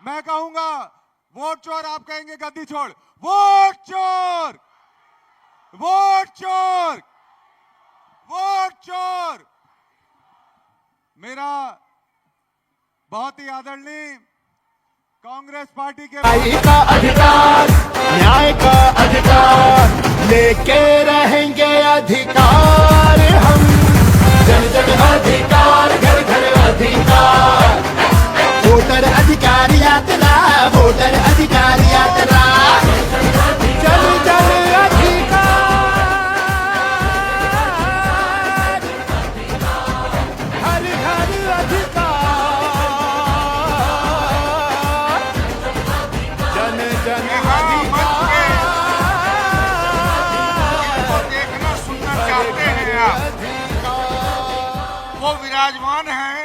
मैं कहूंगा वोट चोर, आप कहेंगे गद्दी छोड़। वोट चोर, वोट चोर, वोट चोर। मेरा बहुत ही आदरणीय कांग्रेस पार्टी के का अधिकार, न्याय का अधिकार लेके रहेंगे अधिकार हम। जन जन अधिकार, घर घर अधिकार। वोटर अधिकार यात्रा, वोटर अधिकार यात्रा। जन जन अधिकार, हर घर अधिकार। जन जन को देखना सुनना चाहते हैं आप, वो विराजमान हैं।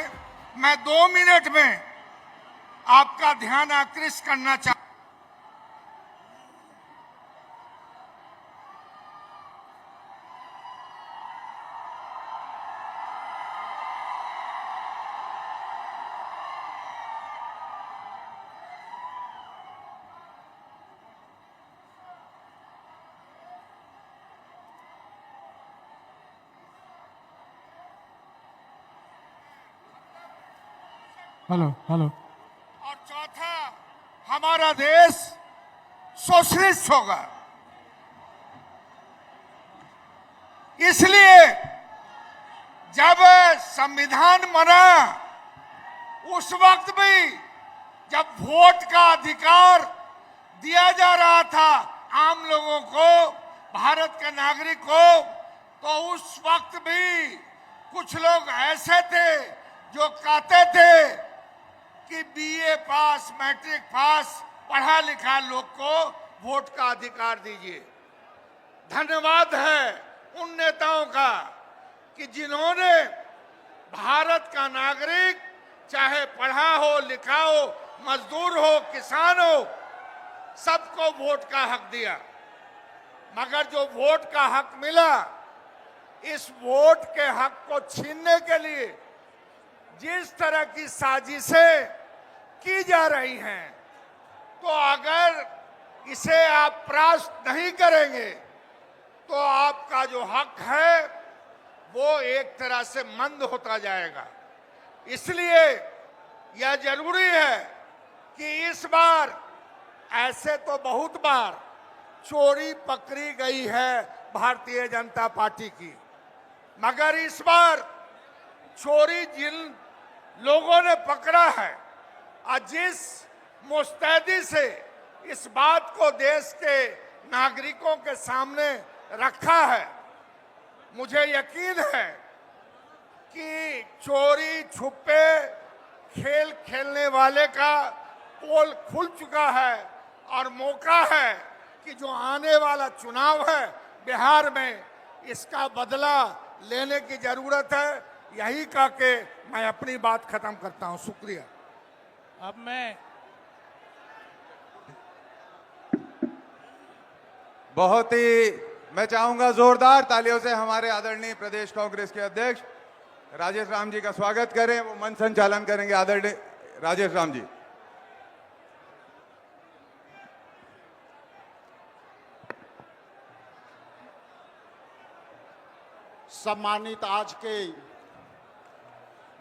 मैं 2 मिनट में आपका ध्यान आकृष्ट करना चाहता हेलो हेलो। और चौथा, हमारा देश सोशलिस्ट होगा। इसलिए जब संविधान बना उस वक्त भी जब वोट का अधिकार दिया जा रहा था आम लोगों को, भारत के नागरिक को, तो उस वक्त भी कुछ लोग ऐसे थे जो कहते थे कि बीए पास, मैट्रिक पास पढ़ा लिखा लोग को वोट का अधिकार दीजिए। धन्यवाद है उन नेताओं का कि जिन्होंने भारत का नागरिक, चाहे पढ़ा हो लिखा हो, मजदूर हो, किसान हो, सबको वोट का हक दिया। मगर जो वोट का हक मिला, इस वोट के हक को छीनने के लिए जिस तरह की साजिशें की जा रही हैं, तो अगर इसे आप परास्त नहीं करेंगे तो आपका जो हक है वो एक तरह से मंद होता जाएगा। इसलिए यह जरूरी है कि इस बार, ऐसे तो बहुत बार चोरी पकड़ी गई है भारतीय जनता पार्टी की, मगर इस बार चोरी जिन लोगों ने पकड़ा है और जिस मुस्तैदी से इस बात को देश के नागरिकों के सामने रखा है, मुझे यकीन है कि चोरी छुपे खेल खेलने वाले का पोल खुल चुका है और मौका है कि जो आने वाला चुनाव है बिहार में, इसका बदला लेने की जरूरत है। यही कह के मैं अपनी बात खत्म करता हूं। शुक्रिया। अब मैं बहुत ही मैं चाहूंगा जोरदार तालियों से हमारे आदरणीय प्रदेश कांग्रेस के अध्यक्ष राजेश राम जी का स्वागत करें। वो मंच संचालन करेंगे आदरणीय राजेश राम जी। सम्मानित आज के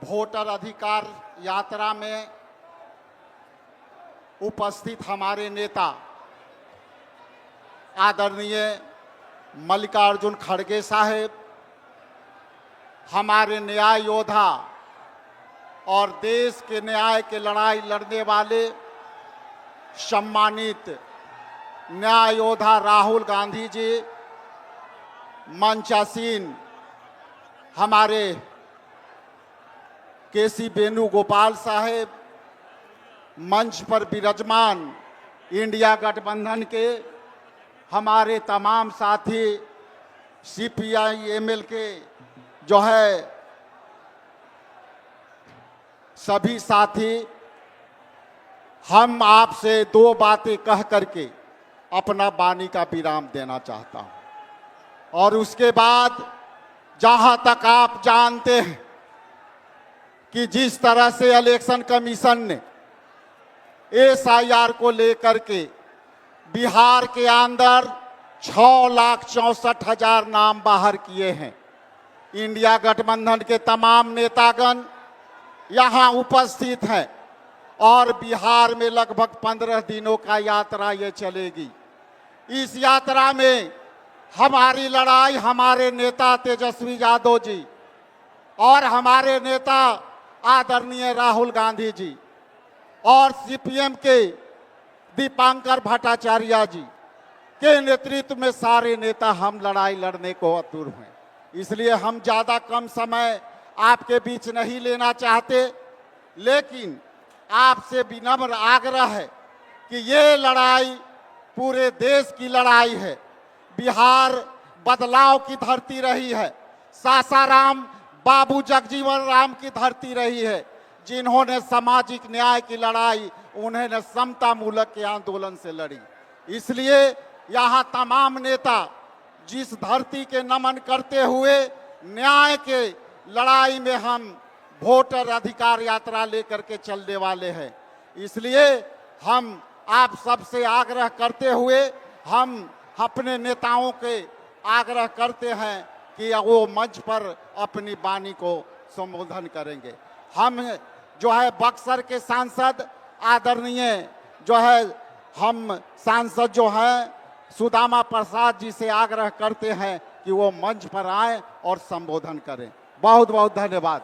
वोटर अधिकार यात्रा में उपस्थित हमारे नेता आदरणीय मल्लिकार्जुन खड़गे साहेब, हमारे न्याय योद्धा और देश के न्याय के लड़ाई लड़ने वाले सम्मानित न्याय योद्धा राहुल गांधी जी, मंचासीन हमारे केसी वेणुगोपाल साहेब, मंच पर विराजमान इंडिया गठबंधन के हमारे तमाम साथी, सीपीआई एमएल के जो है सभी साथी, हम आपसे 2 बातें कह करके अपना वाणी का विराम देना चाहता हूं। और उसके बाद जहां तक आप जानते हैं कि जिस तरह से इलेक्शन कमीशन ने SIR को लेकर के बिहार के अंदर 6,64,000 नाम बाहर किए हैं। इंडिया गठबंधन के तमाम नेतागण यहाँ उपस्थित हैं और बिहार में लगभग 15 दिनों का यात्रा ये चलेगी। इस यात्रा में हमारी लड़ाई हमारे नेता तेजस्वी यादव जी और हमारे नेता आदरणीय राहुल गांधी जी और CPM के दीपांकर भट्टाचार्य जी के नेतृत्व में सारे नेता हम लड़ाई लड़ने को आतुर हैं। इसलिए हम ज़्यादा कम समय आपके बीच नहीं लेना चाहते, लेकिन आपसे विनम्र आग्रह है कि ये लड़ाई पूरे देश की लड़ाई है। बिहार बदलाव की धरती रही है, सासाराम बाबू जगजीवन राम की धरती रही है। जिन्होंने सामाजिक न्याय की लड़ाई उन्होंने समता मूलक के आंदोलन से लड़ी। इसलिए यहाँ तमाम नेता जिस धरती के नमन करते हुए न्याय के लड़ाई में हम वोटर अधिकार यात्रा लेकर के चलने वाले हैं। इसलिए हम आप सबसे आग्रह करते हुए हम अपने नेताओं के आग्रह करते हैं कि वो मंच पर अपनी वाणी को संबोधन करेंगे। हम जो है बक्सर के सांसद आदरणीय जो है हम सांसद जो हैं सुदामा प्रसाद जी से आग्रह करते हैं कि वो मंच पर आएं और संबोधन करें। बहुत बहुत धन्यवाद।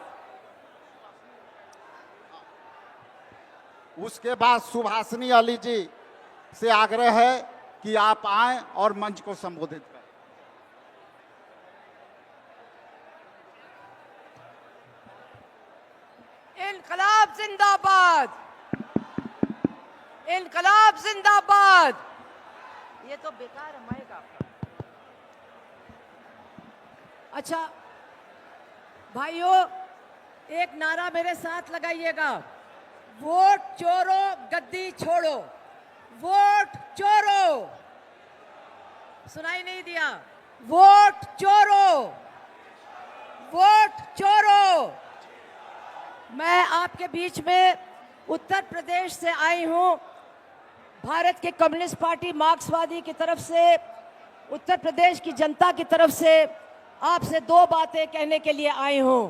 उसके बाद सुभाषिनी अली जी से आग्रह है कि आप आएं और मंच को संबोधित करें। इनकलाब जिंदाबाद, इनकलाब जिंदाबाद। ये तो बेकार है माइक आपका। अच्छा भाइयों, एक नारा मेरे साथ लगाइएगा, वोट चोरो गद्दी छोड़ो, वोट चोरो। सुनाई नहीं दिया? वोट चोरो, वोट चोरो। मैं आपके बीच में उत्तर प्रदेश से आई हूं। भारत के कम्युनिस्ट पार्टी मार्क्सवादी की तरफ से उत्तर प्रदेश की जनता की तरफ से आपसे दो बातें कहने के लिए आई हूं।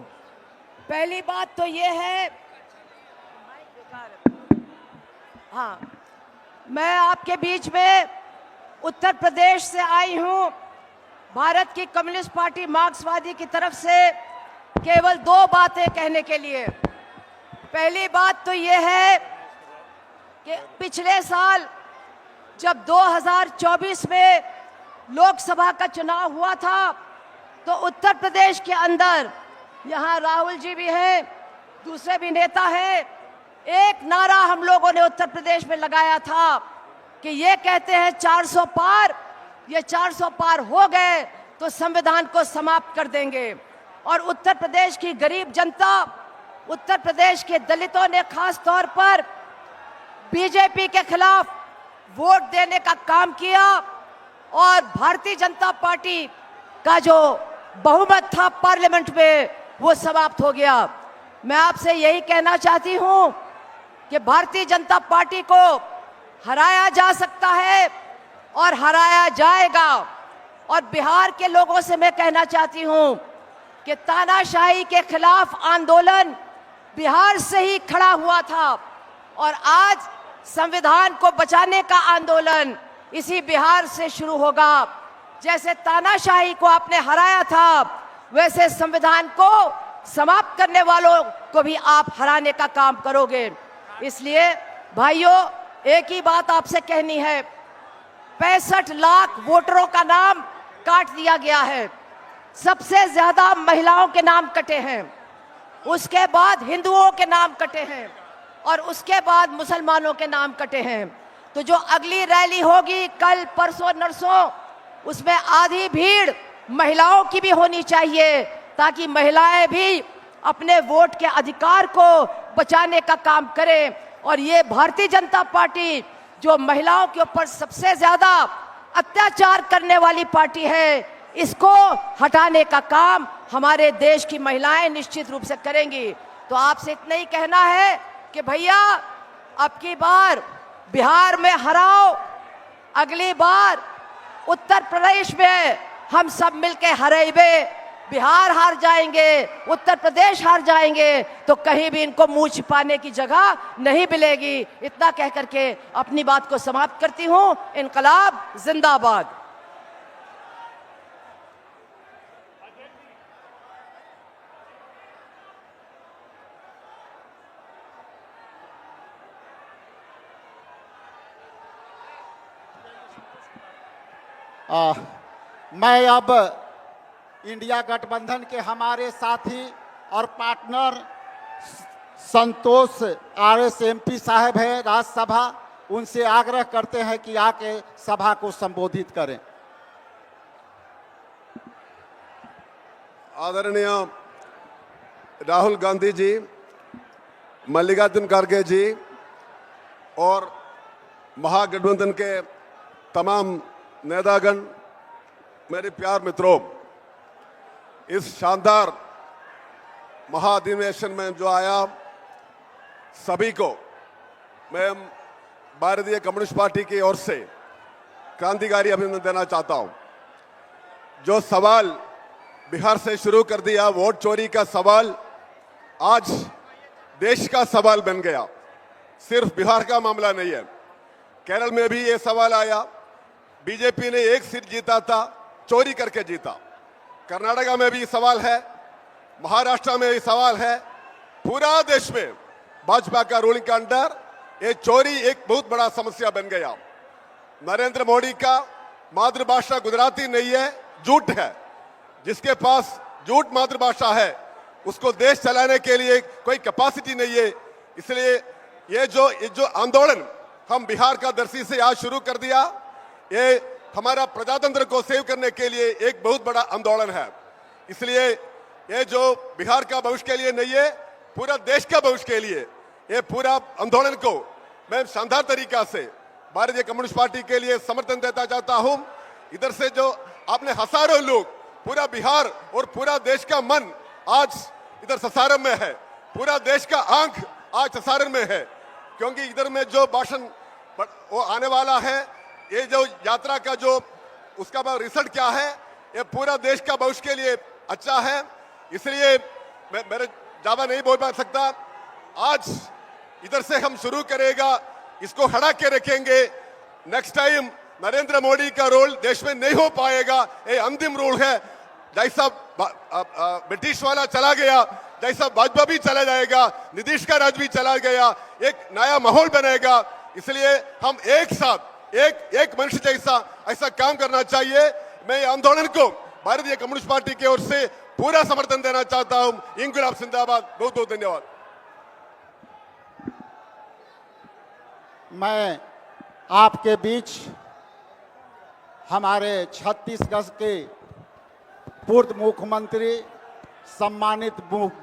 पहली बात तो ये है, हाँ, मैं आपके बीच में उत्तर प्रदेश से आई हूं। भारत की कम्युनिस्ट पार्टी मार्क्सवादी की तरफ से केवल दो बातें कहने के लिए। पहली बात तो ये है कि पिछले साल जब 2024 में लोकसभा का चुनाव हुआ था तो उत्तर प्रदेश के अंदर, यहाँ राहुल जी भी हैं, दूसरे भी नेता हैं, एक नारा हम लोगों ने उत्तर प्रदेश में लगाया था कि ये कहते हैं 400 पार, ये 400 पार हो गए तो संविधान को समाप्त कर देंगे। और उत्तर प्रदेश की गरीब जनता, उत्तर प्रदेश के दलितों ने खास तौर पर बीजेपी के खिलाफ वोट देने का काम किया और भारतीय जनता पार्टी का जो बहुमत था पार्लियामेंट में वो समाप्त हो गया। मैं आपसे यही कहना चाहती हूं कि भारतीय जनता पार्टी को हराया जा सकता है और हराया जाएगा। और बिहार के लोगों से मैं कहना चाहती हूं कि तानाशाही के खिलाफ आंदोलन बिहार से ही खड़ा हुआ था और आज संविधान को बचाने का आंदोलन इसी बिहार से शुरू होगा। जैसे तानाशाही को आपने हराया था, वैसे संविधान को समाप्त करने वालों को भी आप हराने का काम करोगे। इसलिए भाइयों, एक ही बात आपसे कहनी है, 65 लाख वोटरों का नाम काट दिया गया है। सबसे ज्यादा महिलाओं के नाम कटे हैं, उसके बाद हिंदुओं के नाम कटे हैं और उसके बाद मुसलमानों के नाम कटे हैं। तो जो अगली रैली होगी कल परसों नरसों, उसमें आधी भीड़ महिलाओं की भी होनी चाहिए ताकि महिलाएं भी अपने वोट के अधिकार को बचाने का काम करें। और ये भारतीय जनता पार्टी जो महिलाओं के ऊपर सबसे ज्यादा अत्याचार करने वाली पार्टी है, इसको हटाने का काम हमारे देश की महिलाएं निश्चित रूप से करेंगी। तो आपसे इतना ही कहना है कि भैया अब की बार बिहार में हराओ, अगली बार उत्तर प्रदेश में हम सब मिलके हरेबे। बिहार हार जाएंगे, उत्तर प्रदेश हार जाएंगे तो कहीं भी इनको मुंह छिपाने की जगह नहीं मिलेगी। इतना कह करके अपनी बात को समाप्त करती हूं। इनकलाब जिंदाबाद। मैं अब इंडिया गठबंधन के हमारे साथी और पार्टनर संतोष RS MP साहब हैं राज्यसभा, उनसे आग्रह करते हैं कि आके सभा को संबोधित करें। आदरणीय राहुल गांधी जी, मल्लिकार्जुन खड़गे जी और महागठबंधन के तमाम नेतागण, मेरे प्यार मित्रों, इस शानदार महाधिवेशन में जो आया सभी को मैं भारतीय कम्युनिस्ट पार्टी की ओर से क्रांतिकारी अभिनंदन देना चाहता हूं। जो सवाल बिहार से शुरू कर दिया, वोट चोरी का सवाल आज देश का सवाल बन गया। सिर्फ बिहार का मामला नहीं है, केरल में भी ये सवाल आया। बीजेपी ने एक सीट जीता था, चोरी करके जीता। कर्नाटका में भी सवाल है, महाराष्ट्र में भी सवाल है। पूरा देश में भाजपा का रूलिंग का अंडर ये चोरी एक बहुत बड़ा समस्या बन गया। नरेंद्र मोदी का मातृभाषा गुजराती नहीं है, झूठ है। जिसके पास झूठ मातृभाषा है उसको देश चलाने के लिए कोई कैपेसिटी नहीं है। इसलिए ये जो आंदोलन हम बिहार का दर्शी से आज शुरू कर दिया, ये हमारा प्रजातंत्र को सेव करने के लिए एक बहुत बड़ा आंदोलन है। इसलिए ये जो बिहार का भविष्य के लिए नहीं है, पूरा देश का भविष्य के लिए ये पूरा आंदोलन को मैं शानदार तरीका से भारतीय कम्युनिस्ट पार्टी के लिए समर्थन देता चाहता हूं। इधर से जो आपने हजारों लोग, पूरा बिहार और पूरा देश का मन आज इधर सासाराम में है, पूरा देश का आंख आज सासाराम में है, क्योंकि इधर में जो भाषण वो आने वाला है, ये जो यात्रा का जो उसका रिजल्ट क्या है, ये पूरा देश का भविष्य के लिए अच्छा है। इसलिए मैं मेरे ज्यादा नहीं बोल पा सकता। आज इधर से हम शुरू करेगा, इसको हटा के रखेंगे। नेक्स्ट टाइम नरेंद्र मोदी का रोल देश में नहीं हो पाएगा, ये अंतिम रूल है। जैसा ब्रिटिश वाला चला गया, जैसा भाजपा भी चला जाएगा, नीतीश का राज भी चला गया, एक नया माहौल बनेगा। इसलिए हम एक साथ एक मनुष्य जैसा ऐसा काम करना चाहिए। मैं आंदोलन को भारतीय कम्युनिस्ट पार्टी की ओर से पूरा समर्थन देना चाहता हूं। इंकलाब जिंदाबाद। बहुत बहुत धन्यवाद। मैं आपके बीच हमारे छत्तीसगढ़ के पूर्व मुख्यमंत्री सम्मानित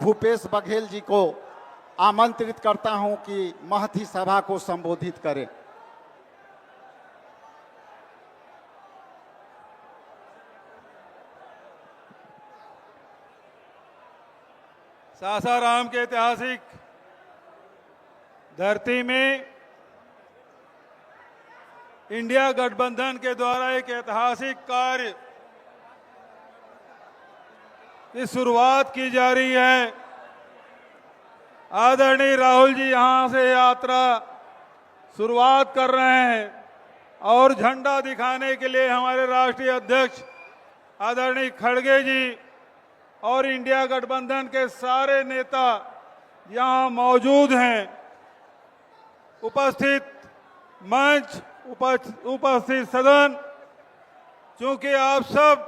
भूपेश बघेल जी को आमंत्रित करता हूं कि महती सभा को संबोधित करें। सासाराम के ऐतिहासिक धरती में इंडिया गठबंधन के द्वारा एक ऐतिहासिक कार्य की शुरुआत की जा रही है। आदरणीय राहुल जी यहां से यात्रा शुरुआत कर रहे हैं और झंडा दिखाने के लिए हमारे राष्ट्रीय अध्यक्ष आदरणीय खड़गे जी और इंडिया गठबंधन के सारे नेता यहां मौजूद हैं। उपस्थित मंच, उपस्थित सदन, चूंकि आप सब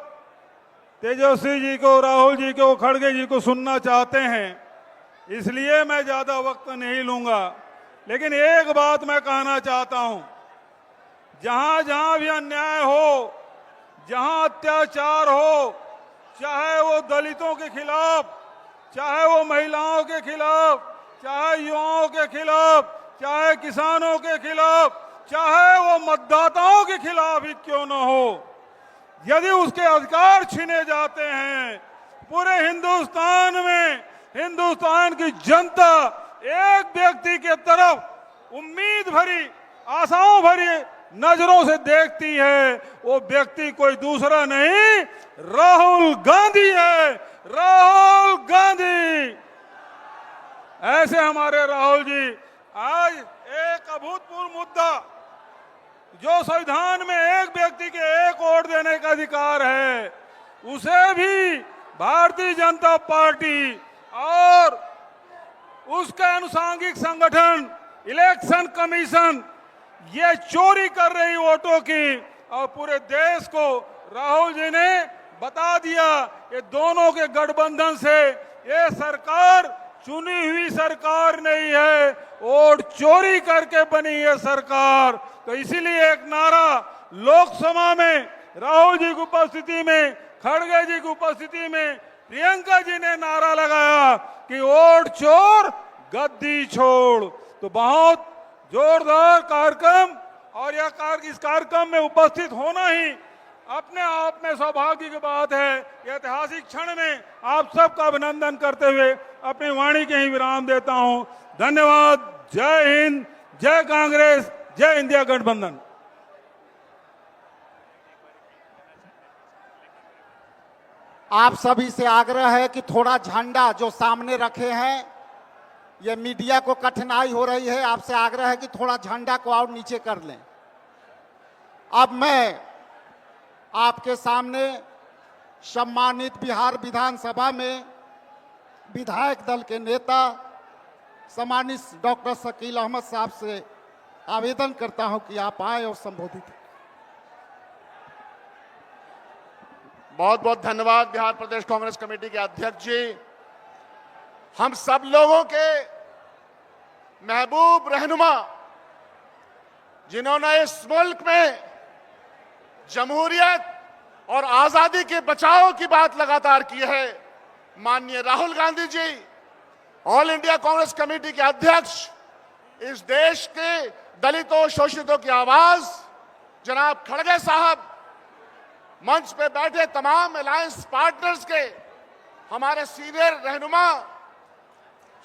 तेजस्वी जी को, राहुल जी को, खड़गे जी को सुनना चाहते हैं, इसलिए मैं ज्यादा वक्त नहीं लूंगा। लेकिन एक बात मैं कहना चाहता हूं, जहां जहां भी अन्याय हो, जहां अत्याचार हो, चाहे वो दलितों के खिलाफ, चाहे वो महिलाओं के खिलाफ, चाहे युवाओं के खिलाफ, चाहे किसानों के खिलाफ, चाहे वो मतदाताओं के खिलाफ ही क्यों न हो, यदि उसके अधिकार छीने जाते हैं, पूरे हिंदुस्तान में हिंदुस्तान की जनता एक व्यक्ति के तरफ उम्मीद भरी, आशाओं भरी नजरों से देखती है, वो व्यक्ति कोई दूसरा नहीं, राहुल गांधी है। राहुल गांधी। ऐसे हमारे राहुल जी आज एक अभूतपूर्व मुद्दा, जो संविधान में एक व्यक्ति के एक वोट देने का अधिकार है, उसे भी भारतीय जनता पार्टी और उसके अनुसांगिक संगठन इलेक्शन कमीशन ये चोरी कर रही वोटों की, और पूरे देश को राहुल जी ने बता दिया ये दोनों के गठबंधन से ये सरकार चुनी हुई सरकार नहीं है, वोट चोरी करके बनी ये सरकार। तो इसीलिए एक नारा लोकसभा में राहुल जी की उपस्थिति में, खड़गे जी की उपस्थिति में प्रियंका जी ने नारा लगाया कि वोट चोर गद्दी छोड़। तो बहुत जोरदार कार्यक्रम, और यह इस कार्यक्रम में उपस्थित होना ही अपने आप में सौभाग्य की बात है। यह ऐतिहासिक क्षण में आप सबका अभिनंदन करते हुए अपनी वाणी के ही विराम देता हूं। धन्यवाद। जय हिंद, जय कांग्रेस, जय इंडिया गठबंधन। आप सभी से आग्रह है कि थोड़ा झंडा जो सामने रखे हैं, ये मीडिया को कठिनाई हो रही है, आपसे आग्रह है कि थोड़ा झंडा को और नीचे कर लें। अब मैं आपके सामने सम्मानित बिहार विधानसभा में विधायक दल के नेता सम्मानित डॉक्टर शकील अहमद साहब से आवेदन करता हूं कि आप आए और संबोधित करें। बहुत बहुत धन्यवाद बिहार प्रदेश कांग्रेस कमेटी के अध्यक्ष जी। हम सब लोगों के महबूब रहनुमा, जिन्होंने इस मुल्क में जमहूरियत और आजादी के बचाव की बात लगातार की है, माननीय Rahul Gandhi ji, all India Congress committee के अध्यक्ष, इस देश के दलितों शोषितों की आवाज जनाब खड़गे साहब, मंच पे बैठे तमाम अलायंस पार्टनर्स के हमारे सीनियर रहनुमा,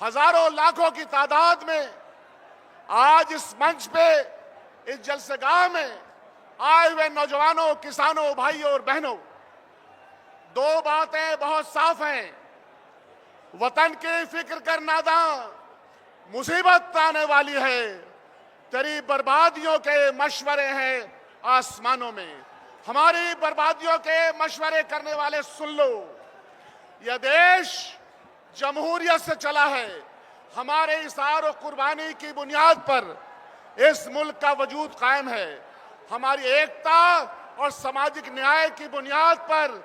हजारों लाखों की तादाद में आज इस मंच पे इस जलसेगाह में आए हुए नौजवानों, किसानों, भाइयों और बहनों, दो बातें बहुत साफ हैं। वतन की फिक्र कर नादां, मुसीबत आने वाली है, तेरी बर्बादियों के मशवरे हैं आसमानों में। हमारी बर्बादियों के मशवरे करने वाले सुन लो, यह देश जमहूरियत से चला है। हमारे इसार और कुर्बानी की बुनियाद पर इस मुल्क का वजूद कायम है। हमारी एकता और सामाजिक न्याय की बुनियाद पर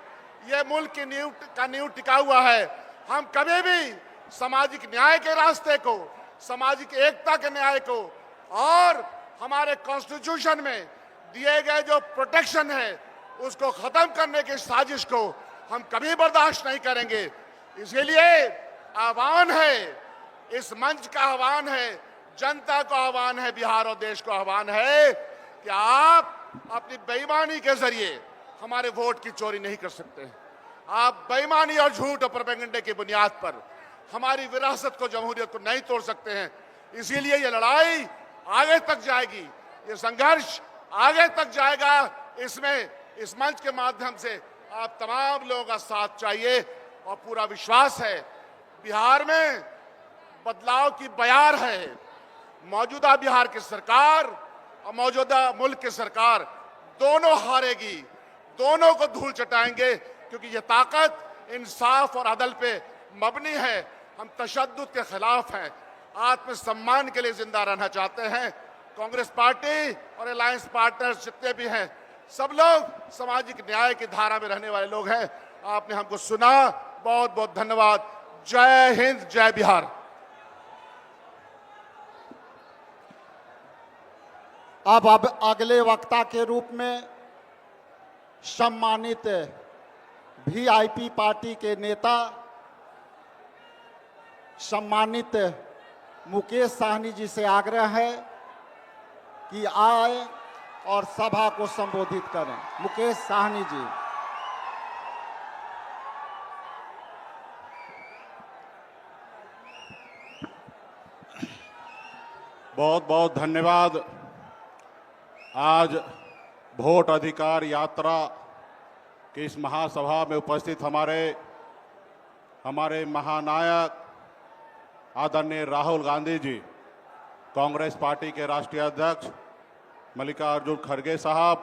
यह मुल्क की नींव टिका हुआ है। हम कभी भी सामाजिक न्याय के रास्ते को, सामाजिक एकता के न्याय को और हमारे कॉन्स्टिट्यूशन में दिए गए जो प्रोटेक्शन है उसको खत्म करने की साजिश को हम कभी बर्दाश्त नहीं करेंगे। इसीलिए आह्वान है, इस मंच का आह्वान है, जनता को आह्वान है, बिहार और देश को आह्वान है कि आप अपनी बेईमानी के जरिए हमारे वोट की चोरी नहीं कर सकते। आप बेईमानी और झूठ और प्रोपेगेंडे की बुनियाद पर हमारी विरासत को, जमहूरियत को नहीं तोड़ सकते हैं। इसीलिए ये लड़ाई आगे तक जाएगी, ये संघर्ष आगे तक जाएगा। इसमें इस मंच के माध्यम से आप तमाम लोगों का साथ चाहिए और पूरा विश्वास है बिहार में बदलाव की बयार है। मौजूदा बिहार की सरकार और मौजूदा मुल्क की सरकार दोनों हारेगी, दोनों को धूल चटाएंगे, क्योंकि ये ताकत इंसाफ और अदल पे मबनी है। हम तशद्दुद के खिलाफ हैं, आत्मसम्मान के लिए जिंदा रहना चाहते हैं। कांग्रेस पार्टी और अलायंस पार्टनर्स जितने भी हैं, सब लोग सामाजिक न्याय की धारा में रहने वाले लोग हैं। आपने हमको सुना, बहुत बहुत धन्यवाद। जय हिंद, जय बिहार। अब अगले वक्ता के रूप में सम्मानित वीआईपी पार्टी के नेता सम्मानित मुकेश साहनी जी से आग्रह है कि आए और सभा को संबोधित करें। मुकेश साहनी जी। बहुत बहुत धन्यवाद। आज वोट अधिकार यात्रा की इस महासभा में उपस्थित हमारे महानायक आदरणीय राहुल गांधी जी, कांग्रेस पार्टी के राष्ट्रीय अध्यक्ष मल्लिकार्जुन खड़गे साहब,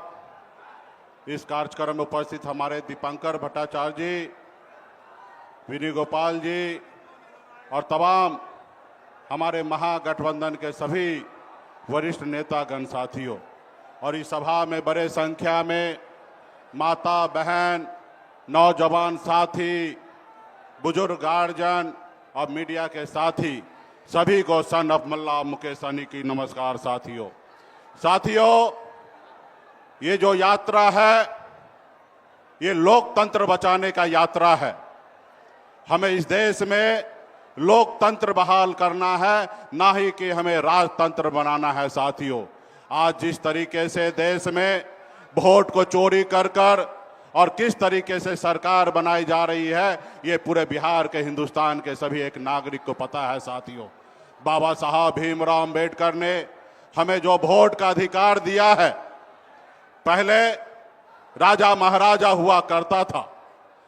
इस कार्यक्रम में उपस्थित हमारे दीपंकर भट्टाचार्य जी, विनय गोपाल जी और तमाम हमारे महागठबंधन के सभी वरिष्ठ नेतागण साथियों, और इस सभा में बड़े संख्या में माता बहन, नौजवान साथी, बुजुर्ग गार्जियन और मीडिया के साथी, सभी को सन ऑफ मल्ला मुकेश सहनी की नमस्कार। साथियों, ये जो यात्रा है, ये लोकतंत्र बचाने का यात्रा है। हमें इस देश में लोकतंत्र बहाल करना है, ना ही कि हमें राजतंत्र बनाना है। साथियों, आज जिस तरीके से देश में वोट को चोरी कर और किस तरीके से सरकार बनाई जा रही है, ये पूरे बिहार के, हिंदुस्तान के सभी एक नागरिक को पता है। साथियों, बाबा साहब भीमराव अंबेडकर ने हमें जो वोट का अधिकार दिया है, पहले राजा महाराजा हुआ करता था,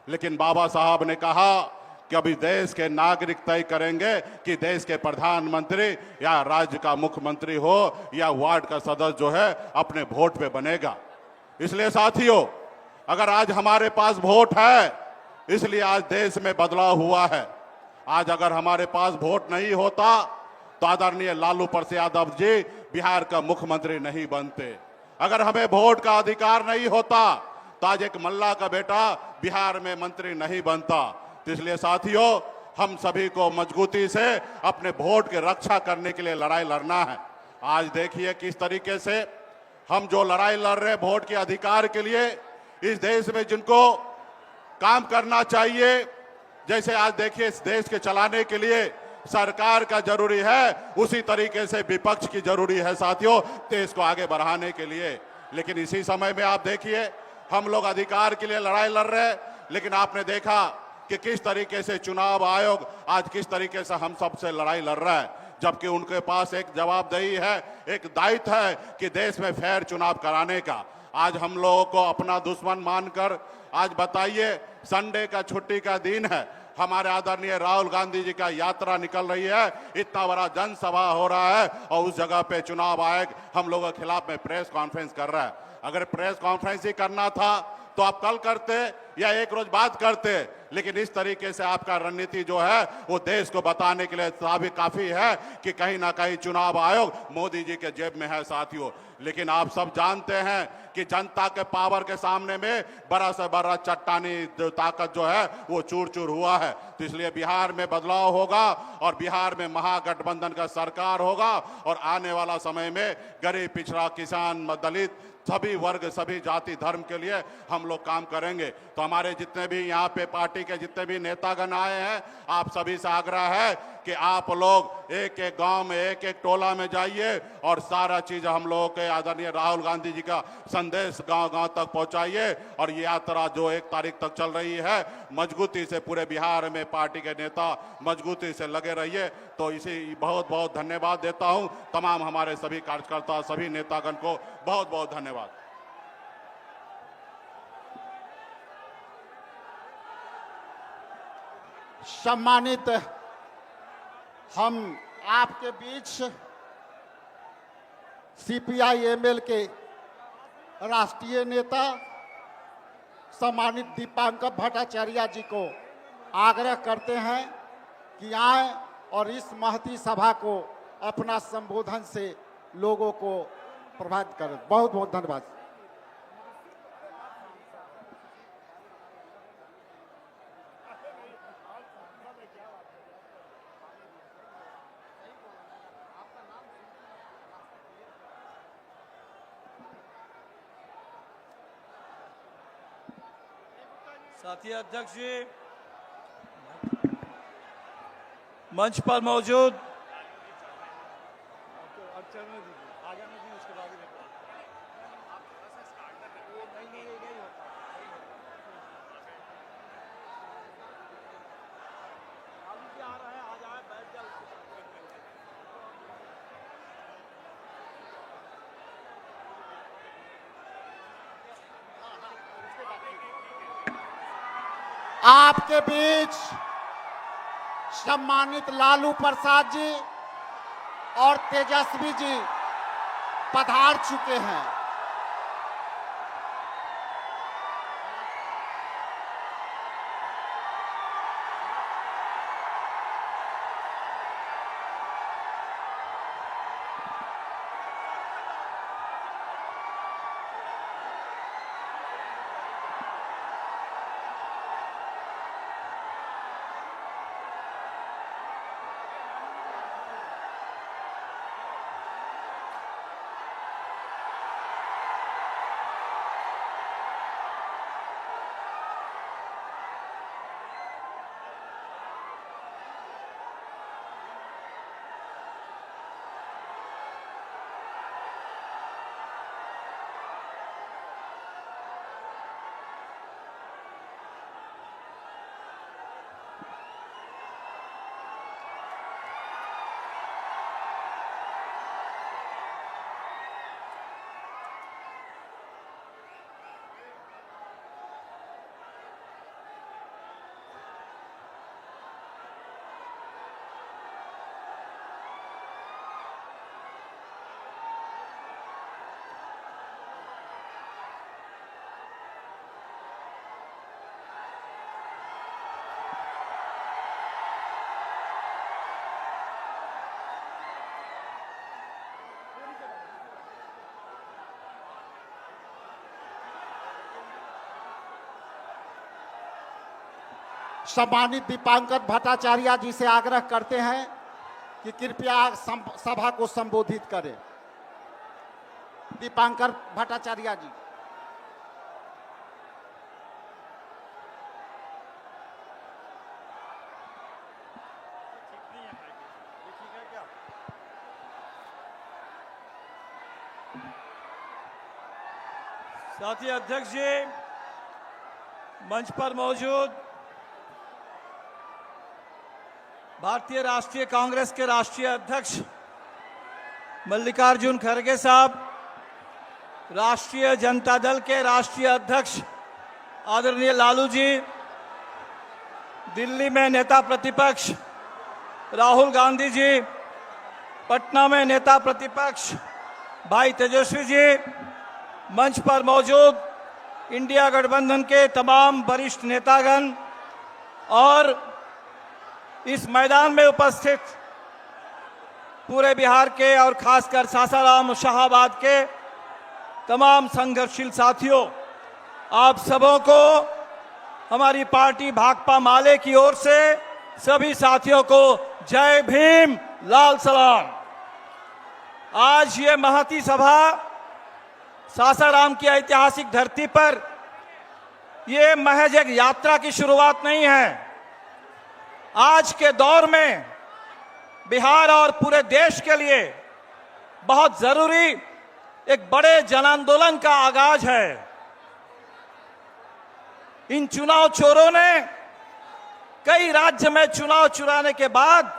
लेकिन बाबा साहब ने कहा कि अभी देश के नागरिक तय करेंगे कि देश के प्रधानमंत्री या राज्य का मुख्यमंत्री हो या वार्ड का सदस्य जो है अपने वोट पे बनेगा। इसलिए साथियों, अगर आज हमारे पास वोट है, इसलिए आज देश में बदलाव हुआ है। आज अगर हमारे पास वोट नहीं होता तो आदरणीय लालू प्रसाद यादव जी बिहार का मुख्यमंत्री नहीं बनते। अगर हमें वोट का अधिकार नहीं होता तो आज एक मल्ला का बेटा बिहार में मंत्री नहीं बनता। तो इसलिए साथियों, हम सभी को मजबूती से अपने वोट की रक्षा करने के लिए लड़ाई लड़ना है। आज देखिए किस तरीके से हम जो लड़ाई लड़ रहे हैं वोट के अधिकार के लिए, इस देश में जिनको काम करना चाहिए, जैसे आज देखिए इस देश के चलाने के लिए सरकार का जरूरी है, उसी तरीके से विपक्ष की जरूरी है साथियों, देश को आगे बढ़ाने के लिए। लेकिन इसी समय में आप देखिए हम लोग अधिकार के लिए लड़ाई लड़ रहे हैं, लेकिन आपने देखा कि किस तरीके से चुनाव आयोग आज किस तरीके से हम सबसे लड़ाई लड़ रहा है, जबकि उनके पास एक जवाबदेही है, एक दायित्व है कि देश में फेयर चुनाव कराने का। आज हम लोगों को अपना दुश्मन मानकर, आज बताइए संडे का छुट्टी का दिन है, हमारे आदरणीय राहुल गांधी जी का यात्रा निकल रही है, इतना बड़ा जनसभा हो रहा है और उस जगह पे चुनाव आयोग हम लोगों के खिलाफ में प्रेस कॉन्फ्रेंस कर रहा है। अगर प्रेस कॉन्फ्रेंस ही करना था तो आप कल करते या एक रोज बाद करते, लेकिन इस तरीके से आपका रणनीति जो है वो देश को बताने के लिए काफी है कि कहीं ना कहीं चुनाव आयोग मोदी जी के जेब में है साथियों। लेकिन आप सब जानते हैं कि जनता के पावर के सामने में बड़ा से बड़ा चट्टानी ताकत जो है वो चूर चूर हुआ है। तो इसलिए बिहार में बदलाव होगा और बिहार में महागठबंधन का सरकार होगा और आने वाला समय में गरीब, पिछड़ा, किसान, दलित, सभी वर्ग, सभी जाति धर्म के लिए हम लोग काम करेंगे। तो हमारे जितने भी यहाँ पे पार्टी के जितने भी नेतागण आए हैं, आप सभी से आग्रह है कि आप लोग एक एक गांव में, एक एक टोला में जाइए और सारा चीज हम लोगों के आदरणीय राहुल गांधी जी का संदेश गांव-गांव तक पहुंचाइए। और ये यात्रा जो 1 तारीख तक चल रही है, मजबूती से पूरे बिहार में पार्टी के नेता मजबूती से लगे रहिए। तो इसी बहुत बहुत धन्यवाद देता हूं तमाम हमारे सभी कार्यकर्ता, सभी नेतागण को बहुत बहुत धन्यवाद। सम्मानित, हम आपके बीच CPI-ML के राष्ट्रीय नेता सम्मानित दीपंकर भट्टाचार्य जी को आग्रह करते हैं कि आए और इस महती सभा को अपना संबोधन से लोगों को प्रभावित करें। बहुत बहुत धन्यवाद। साथी अध्यक्ष जी मंच पर मौजूद आपके बीच सम्मानित लालू प्रसाद जी और तेजस्वी जी पधार चुके हैं। सम्मानित दीपांकर भट्टाचार्य जी से आग्रह करते हैं कि कृपया सभा को संबोधित करें। दीपांकर भट्टाचार्य जी। साथी अध्यक्ष जी, मंच पर मौजूद भारतीय राष्ट्रीय कांग्रेस के राष्ट्रीय अध्यक्ष मल्लिकार्जुन खड़गे साहब, राष्ट्रीय जनता दल के राष्ट्रीय अध्यक्ष आदरणीय लालू जी, दिल्ली में नेता प्रतिपक्ष राहुल गांधी जी, पटना में नेता प्रतिपक्ष भाई तेजस्वी जी, मंच पर मौजूद इंडिया गठबंधन के तमाम वरिष्ठ नेतागण और इस मैदान में उपस्थित पूरे बिहार के और खासकर सासाराम शाहाबाद के तमाम संघर्षशील साथियों, आप सबों को हमारी पार्टी भाकपा माले की ओर से सभी साथियों को जय भीम, लाल सलाम। आज ये महती सभा सासाराम की ऐतिहासिक धरती पर ये महज एक यात्रा की शुरुआत नहीं है। आज के दौर में बिहार और पूरे देश के लिए बहुत जरूरी एक बड़े जन आंदोलन का आगाज है। इन चुनाव चोरों ने कई राज्य में चुनाव चुराने के बाद,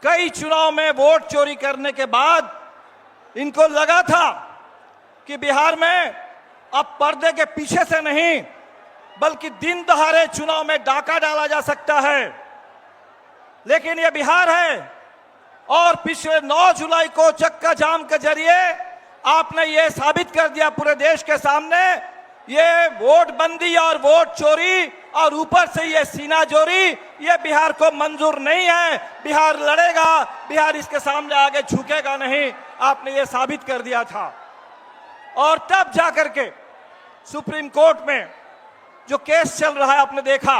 कई चुनाव में वोट चोरी करने के बाद इनको लगा था कि बिहार में अब पर्दे के पीछे से नहीं बल्कि दिन दहाड़े चुनाव में डाका डाला जा सकता है। लेकिन यह बिहार है और पिछले 9 जुलाई को चक्का जाम के जरिए आपने ये साबित कर दिया पूरे देश के सामने, ये वोट बंदी और वोट चोरी और ऊपर से ये सीना जोरी ये बिहार को मंजूर नहीं है। बिहार लड़ेगा, बिहार इसके सामने आगे झुकेगा नहीं, आपने ये साबित कर दिया था। और तब जाकर के सुप्रीम कोर्ट में जो केस चल रहा है आपने देखा,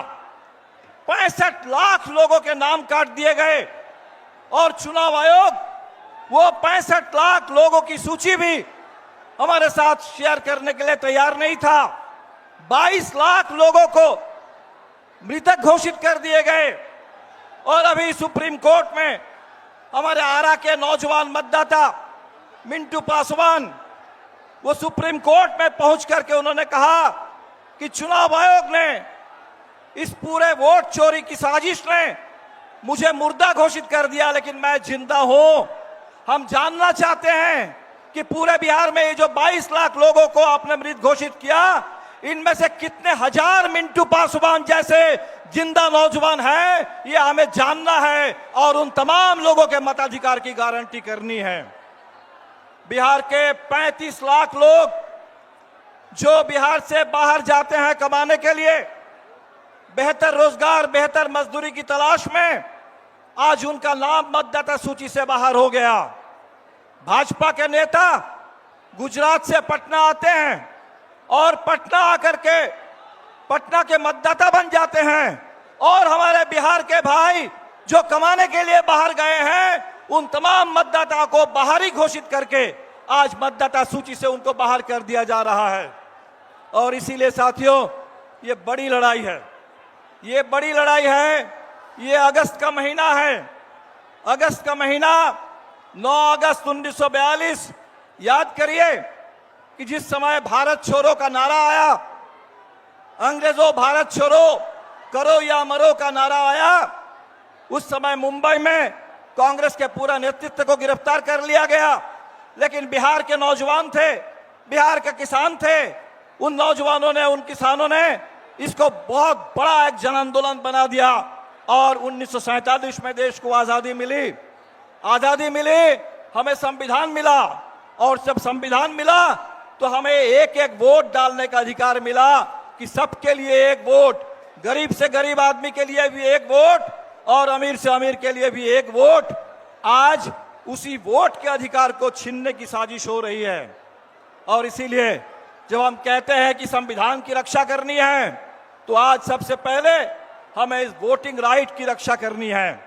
65 लाख लोगों के नाम काट दिए गए और चुनाव आयोग वो 65 लाख लोगों की सूची भी हमारे साथ शेयर करने के लिए तैयार नहीं था। 22 लाख लोगों को मृतक घोषित कर दिए गए और अभी सुप्रीम कोर्ट में हमारे आरा के नौजवान मतदाता मिंटू पासवान वो सुप्रीम कोर्ट में पहुंच करके उन्होंने कहा कि चुनाव आयोग ने इस पूरे वोट चोरी की साजिश ने मुझे मुर्दा घोषित कर दिया, लेकिन मैं जिंदा हूं। हम जानना चाहते हैं कि पूरे बिहार में ये जो 22 लाख लोगों को आपने मृत घोषित किया, इनमें से कितने हजार मिंटू पासवान जैसे जिंदा नौजवान हैं, ये हमें जानना है और उन तमाम लोगों के मताधिकार की गारंटी करनी है। बिहार के 35 लाख लोग जो बिहार से बाहर जाते हैं कमाने के लिए, बेहतर रोजगार, बेहतर मजदूरी की तलाश में, आज उनका नाम मतदाता सूची से बाहर हो गया। भाजपा के नेता गुजरात से पटना आते हैं और पटना आकर के पटना के मतदाता बन जाते हैं, और हमारे बिहार के भाई जो कमाने के लिए बाहर गए हैं, उन तमाम मतदाताओं को बाहरी घोषित करके आज मतदाता सूची से उनको बाहर कर दिया जा रहा है। और इसीलिए साथियों, ये बड़ी लड़ाई है, ये बड़ी लड़ाई है। ये अगस्त का महीना है, अगस्त का महीना 9 अगस्त 1942। याद करिए कि जिस समय भारत छोड़ो का नारा आया, अंग्रेजों भारत छोड़ो करो या मरो का नारा आया, उस समय मुंबई में कांग्रेस के पूरा नेतृत्व को गिरफ्तार कर लिया गया। लेकिन बिहार के नौजवान थे, बिहार के किसान थे, उन नौजवानों ने, उन किसानों ने इसको बहुत बड़ा एक जन आंदोलन बना दिया और 1947 में देश को आजादी मिली। आजादी मिली, हमें संविधान मिला, और जब संविधान मिला तो हमें एक एक वोट डालने का अधिकार मिला कि सबके लिए एक वोट, गरीब से गरीब आदमी के लिए भी एक वोट और अमीर से अमीर के लिए भी एक वोट। आज उसी वोट के अधिकार को छीनने की साजिश हो रही है। और इसीलिए जब हम कहते हैं कि संविधान की रक्षा करनी है, तो आज सबसे पहले हमें इस वोटिंग राइट की रक्षा करनी है।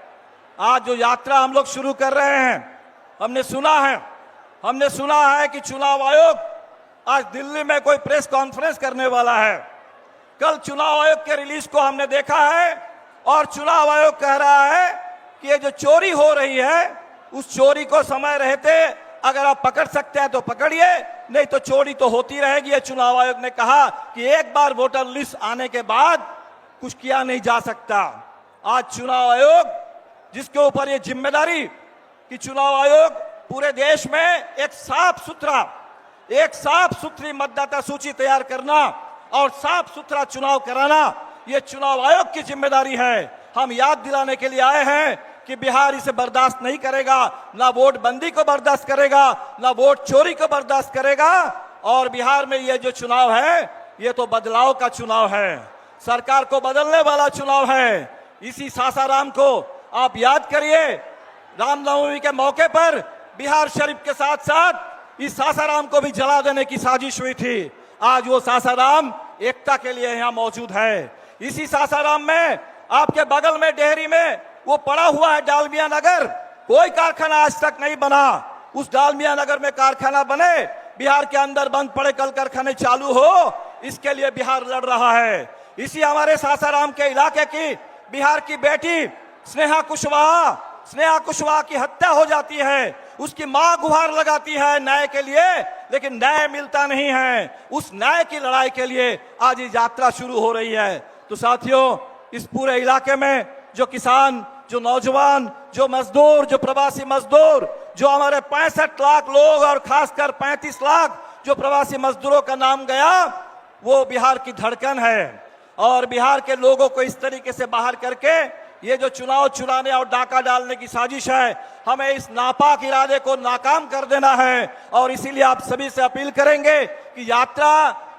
आज जो यात्रा हम लोग शुरू कर रहे हैं, हमने सुना है कि चुनाव आयोग आज दिल्ली में कोई प्रेस कॉन्फ्रेंस करने वाला है। कल चुनाव आयोग के रिलीज को हमने देखा है और चुनाव आयोग कह रहा है कि ये जो चोरी हो रही है, उस चोरी को समय रहते अगर आप पकड़ सकते हैं तो पकड़िए, नहीं तो चोरी तो होती रहेगी। ये चुनाव आयोग ने कहा कि एक बार वोटर लिस्ट आने के बाद कुछ किया नहीं जा सकता। आज चुनाव आयोग, जिसके ऊपर ये जिम्मेदारी कि चुनाव आयोग पूरे देश में एक साफ सुथरी मतदाता सूची तैयार करना और साफ सुथरा चुनाव कराना, ये चुनाव आयोग की जिम्मेदारी है। हम याद दिलाने के लिए आए हैं कि बिहार इसे बर्दाश्त नहीं करेगा, ना वोट बंदी को बर्दाश्त करेगा, ना वोट चोरी को बर्दाश्त करेगा। और बिहार में ये जो चुनाव है, ये तो बदलाव का चुनाव है, सरकार को बदलने वाला चुनाव है। इसी सासाराम को आप याद करिए, रामनवमी के मौके पर बिहार शरीफ के साथ साथ इस सासाराम को भी जला देने की साजिश हुई थी। आज वो सासाराम एकता के लिए यहाँ मौजूद है। इसी सासाराम में आपके बगल में डेहरी में वो पड़ा हुआ है डालमिया नगर, कोई कारखाना आज तक नहीं बना। उस डालमिया नगर में कारखाना बने, बिहार के अंदर बंद पड़े कल कारखाने चालू हो, इसके लिए बिहार लड़ रहा है। इसी हमारे सासाराम के इलाके की बिहार की बेटी स्नेहा कुशवाहा की हत्या हो जाती है। उसकी मां गुहार लगाती है न्याय के लिए, लेकिन न्याय मिलता नहीं है। उस न्याय की लड़ाई के लिए आज ये यात्रा शुरू हो रही है। तो साथियों, इस पूरे इलाके में जो किसान, जो नौजवान, जो मजदूर, जो प्रवासी मजदूर, जो हमारे 65 लाख लोग और खासकर 35 लाख जो प्रवासी मजदूरों का नाम गया, वो बिहार की धड़कन है। और बिहार के लोगों को इस तरीके से बाहर करके ये जो चुनाव चुराने और डाका डालने की साजिश है, हमें इस नापाक इरादे को नाकाम कर देना है। और इसीलिए आप सभी से अपील करेंगे कि यात्रा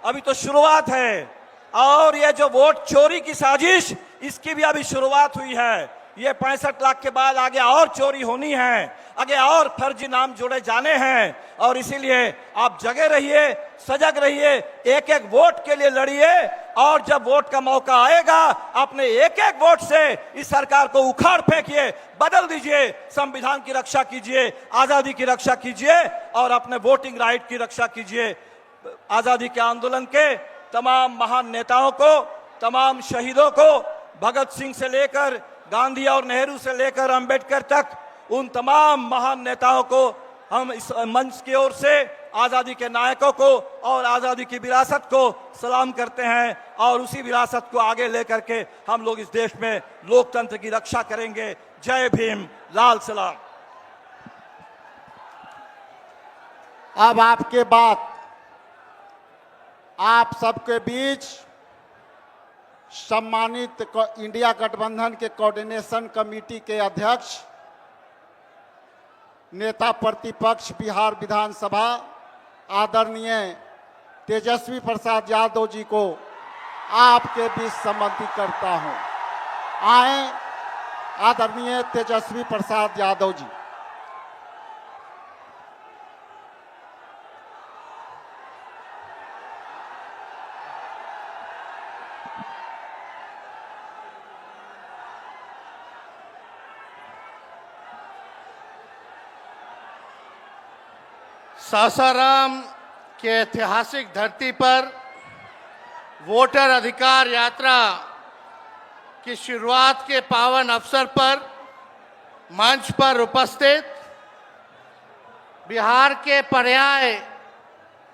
अभी तो शुरुआत है, और ये जो वोट चोरी की साजिश, इसकी भी अभी शुरुआत हुई है। ये 65 लाख के बाद आगे और चोरी होनी है, आगे और फर्जी नाम जोड़े जाने हैं। और इसीलिए आप जगे रहिए, सजग रहिए, एक एक वोट के लिए लड़िए, और जब वोट का मौका आएगा अपने एक एक वोट से इस सरकार को उखाड़ फेंकिए, बदल दीजिए, संविधान की रक्षा कीजिए, आजादी की रक्षा कीजिए और अपने वोटिंग राइट की रक्षा कीजिए। आजादी के आंदोलन के तमाम महान नेताओं को, तमाम शहीदों को, भगत सिंह से लेकर गांधी और नेहरू से लेकर अंबेडकर तक, उन तमाम महान नेताओं को हम इस मंच की ओर से आजादी के नायकों को और आजादी की विरासत को सलाम करते हैं। और उसी विरासत को आगे लेकर के हम लोग इस देश में लोकतंत्र की रक्षा करेंगे। जय भीम, लाल सलाम। अब आपके बाद आप सबके बीच सम्मानित इंडिया गठबंधन के कोऑर्डिनेशन कमेटी के अध्यक्ष, नेता प्रतिपक्ष बिहार विधानसभा आदरणीय तेजस्वी प्रसाद यादव जी को आपके बीच सम्मानित करता हूं। आए आदरणीय तेजस्वी प्रसाद यादव जी। सासाराम के ऐतिहासिक धरती पर वोटर अधिकार यात्रा की शुरुआत के पावन अवसर पर मंच पर उपस्थित बिहार के पर्याय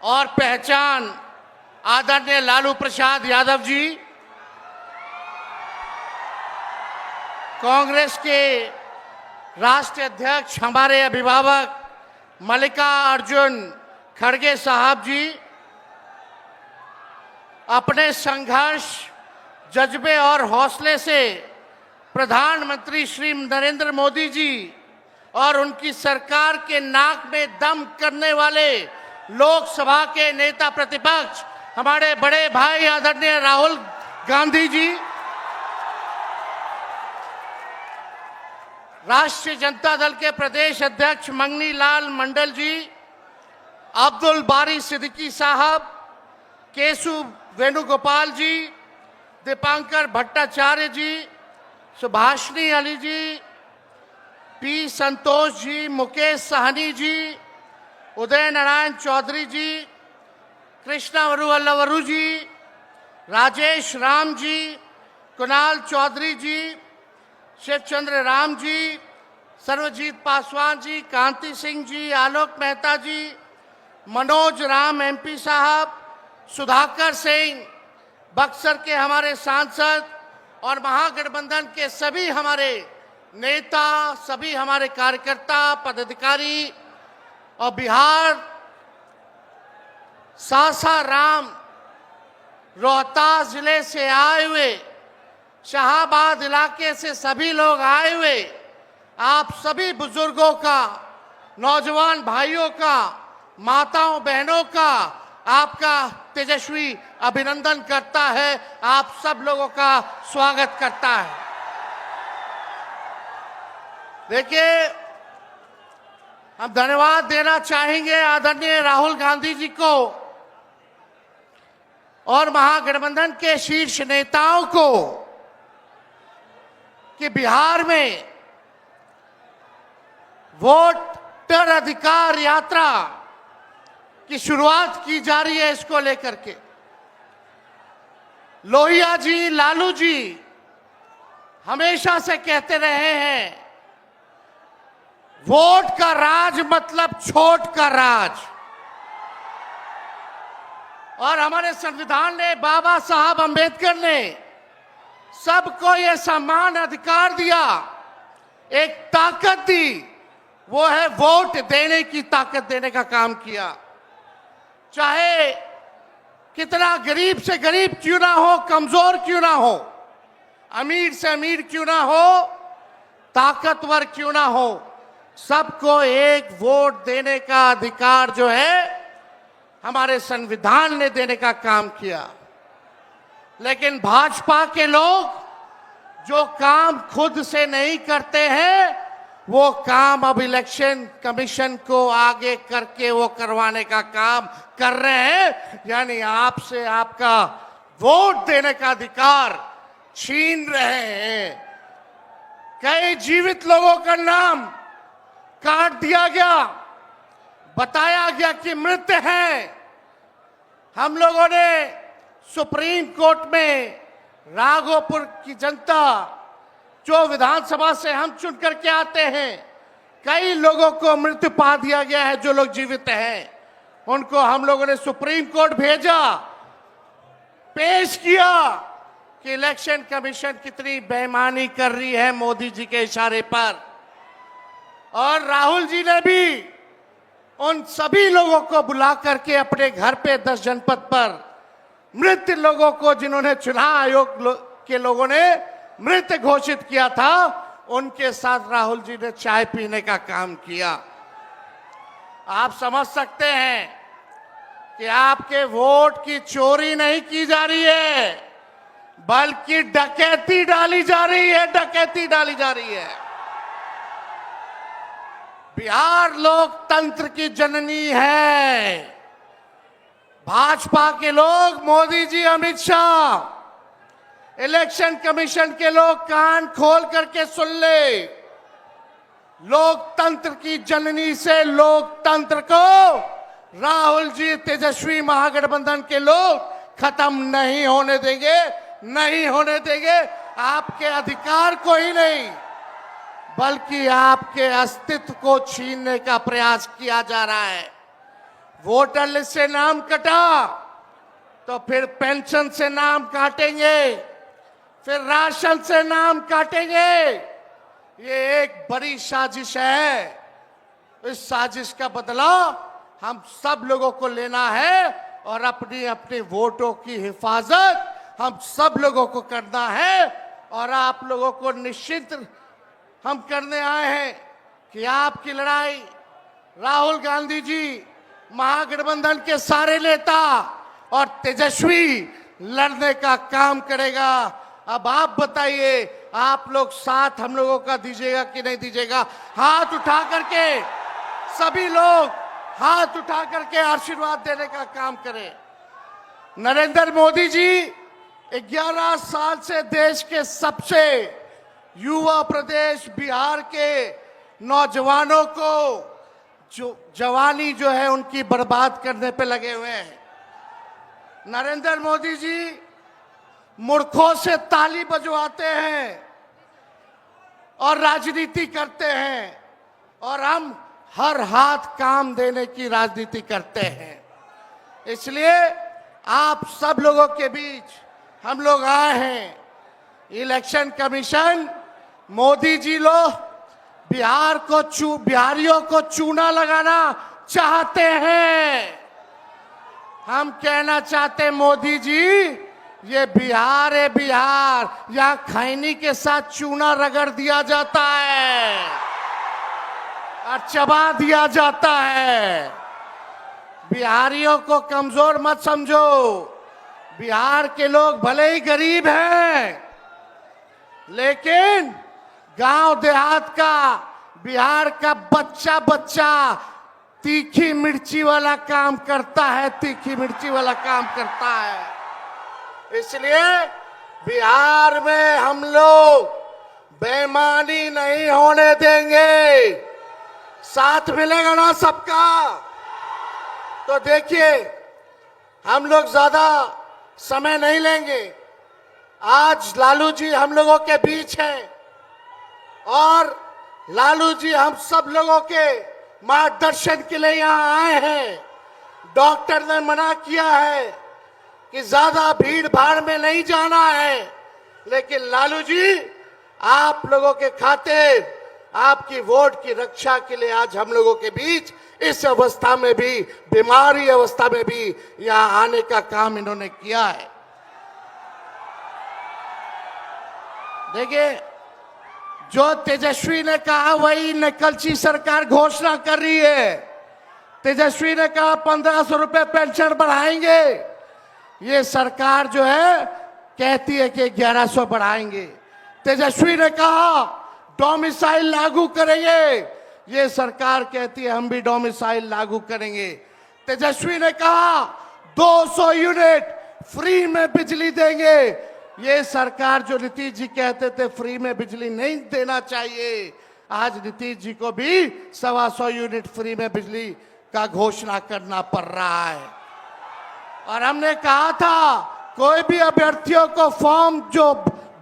और पहचान आदरणीय लालू प्रसाद यादव जी, कांग्रेस के राष्ट्रीय अध्यक्ष हमारे अभिभावक मल्लिकार्जुन खड़गे साहब जी, अपने संघर्ष, जज्बे और हौसले से प्रधानमंत्री श्री नरेंद्र मोदी जी और उनकी सरकार के नाक में दम करने वाले लोकसभा के नेता प्रतिपक्ष हमारे बड़े भाई आदरणीय राहुल गांधी जी, राष्ट्रीय जनता दल के प्रदेश अध्यक्ष मंगनी लाल मंडल जी, अब्दुल बारी सिद्दीकी साहब, केशु वेणुगोपाल जी, दीपांकर भट्टाचार्य जी, सुभाषिनी अली जी, पी संतोष जी, मुकेश सहनी जी, उदय नारायण चौधरी जी, कृष्णा वरुवल्लवरू जी, राजेश राम जी, कुणाल चौधरी जी, शिवचंद्र राम जी, सर्वजीत पासवान जी, कांति सिंह जी, आलोक मेहता जी, मनोज राम एमपी साहब, सुधाकर सिंह, बक्सर के हमारे सांसद और महागठबंधन के सभी हमारे नेता, सभी हमारे कार्यकर्ता, पदाधिकारी और बिहार सासाराम रोहतास जिले से आए हुए, शाहाबाद इलाके से सभी लोग आए हुए, आप सभी बुजुर्गों का, नौजवान भाइयों का, माताओं बहनों का आपका तेजस्वी अभिनंदन करता है, आप सब लोगों का स्वागत करता है। देखिए, हम धन्यवाद देना चाहेंगे आदरणीय राहुल गांधी जी को और महागठबंधन के शीर्ष नेताओं को कि बिहार में वोटर अधिकार यात्रा की शुरुआत की जा रही है। इसको लेकर के लोहिया जी, लालू जी हमेशा से कहते रहे हैं, वोट का राज मतलब छोट का राज। और हमारे संविधान ने, बाबा साहब अंबेडकर ने सबको ये समान अधिकार दिया, एक ताकत दी, वो है वोट देने की ताकत देने का काम किया। चाहे कितना गरीब से गरीब क्यों ना हो, कमजोर क्यों ना हो, अमीर से अमीर क्यों ना हो, ताकतवर क्यों ना हो, सबको एक वोट देने का अधिकार जो है हमारे संविधान ने देने का काम किया। लेकिन भाजपा के लोग जो काम खुद से नहीं करते हैं, वो काम अब इलेक्शन कमीशन को आगे करके वो करवाने का काम कर रहे हैं, यानी आपसे आपका वोट देने का अधिकार छीन रहे हैं। कई जीवित लोगों का नाम काट दिया गया, बताया गया कि मृत हैं। हम लोगों ने सुप्रीम कोर्ट में राघोपुर की जनता, जो विधानसभा से हम चुन करके आते हैं, कई लोगों को मृत्यु पा दिया गया है। जो लोग जीवित हैं उनको हम लोगों ने सुप्रीम कोर्ट भेजा, पेश किया कि इलेक्शन कमीशन कितनी बेईमानी कर रही है मोदी जी के इशारे पर। और राहुल जी ने भी उन सभी लोगों को बुला करके अपने घर पे 10 जनपद पर मृत लोगों को, जिन्होंने चुनाव आयोग के लोगों ने मृत घोषित किया था, उनके साथ राहुल जी ने चाय पीने का काम किया। आप समझ सकते हैं कि आपके वोट की चोरी नहीं की जा रही है, बल्कि डकैती डाली जा रही है, डकैती डाली जा रही है। बिहार लोकतंत्र की जननी है। भाजपा के लोग, मोदी जी, अमित शाह, इलेक्शन कमीशन के लोग कान खोल करके सुन ले। लोकतंत्र की जननी से लोकतंत्र को राहुल जी, तेजस्वी महागठबंधन के लोग खत्म नहीं होने देंगे, नहीं होने देंगे। आपके अधिकार को ही नहीं, बल्कि आपके अस्तित्व को छीनने का प्रयास किया जा रहा है। वोटर लिस्ट से नाम कटा तो फिर पेंशन से नाम काटेंगे, फिर राशन से नाम काटेंगे। ये एक बड़ी साजिश है। इस साजिश का बदला हम सब लोगों को लेना है और अपनी अपनी वोटों की हिफाजत हम सब लोगों को करना है। और आप लोगों को निश्चित हम करने आए हैं कि आपकी लड़ाई राहुल गांधी जी, महागठबंधन के सारे नेता और तेजस्वी लड़ने का काम करेगा। अब आप बताइए, आप लोग साथ हम लोगों का दीजिएगा कि नहीं दीजिएगा? हाथ उठा करके सभी लोग हाथ उठा करके आशीर्वाद देने का काम करें। नरेंद्र मोदी जी 11 साल से देश के सबसे युवा प्रदेश बिहार के नौजवानों को जो जवानी जो है उनकी बर्बाद करने पे लगे हुए हैं। नरेंद्र मोदी जी मूर्खों से ताली बजवाते हैं और राजनीति करते हैं, और हम हर हाथ काम देने की राजनीति करते हैं। इसलिए आप सब लोगों के बीच हम लोग आए हैं। इलेक्शन कमीशन, मोदी जी लोग बिहारियों को चूना लगाना चाहते हैं। हम कहना चाहते हैं, मोदी जी, ये बिहार है, बिहार, यहाँ खैनी के साथ चूना रगड़ दिया जाता है और चबा दिया जाता है। बिहारियों को कमजोर मत समझो। बिहार के लोग भले ही गरीब हैं, लेकिन गांव देहात का, बिहार का बच्चा बच्चा तीखी मिर्ची वाला काम करता है, तीखी मिर्ची वाला काम करता है। इसलिए बिहार में हम लोग बेईमानी नहीं होने देंगे। साथ मिलेगा ना सबका? तो देखिए, हम लोग ज्यादा समय नहीं लेंगे। आज लालू जी हम लोगों के बीच हैं और लालू जी हम सब लोगों के मार्गदर्शन के लिए यहाँ आए हैं। डॉक्टर ने मना किया है कि ज्यादा भीड़ भाड़ में नहीं जाना है, लेकिन लालू जी आप लोगों के खातिर, आपकी वोट की रक्षा के लिए आज हम लोगों के बीच इस अवस्था में भी, बीमारी अवस्था में भी यहाँ आने का काम इन्होंने किया है। देखिए, जो तेजस्वी ने कहा वही नकलची सरकार घोषणा कर रही है। तेजस्वी ने कहा 1500 रुपए पेंशन बढ़ाएंगे, ये सरकार जो है कहती है कि 1100 बढ़ाएंगे। तेजस्वी ने कहा डोमिसाइल लागू करेंगे, ये सरकार कहती है हम भी डोमिसाइल लागू करेंगे। तेजस्वी ने कहा 200 यूनिट फ्री में बिजली देंगे, ये सरकार, जो नीतीश जी कहते थे फ्री में बिजली नहीं देना चाहिए, आज नीतीश जी को भी 125 यूनिट फ्री में बिजली का घोषणा करना पड़ रहा है। और हमने कहा था कोई भी अभ्यर्थियों को फॉर्म जो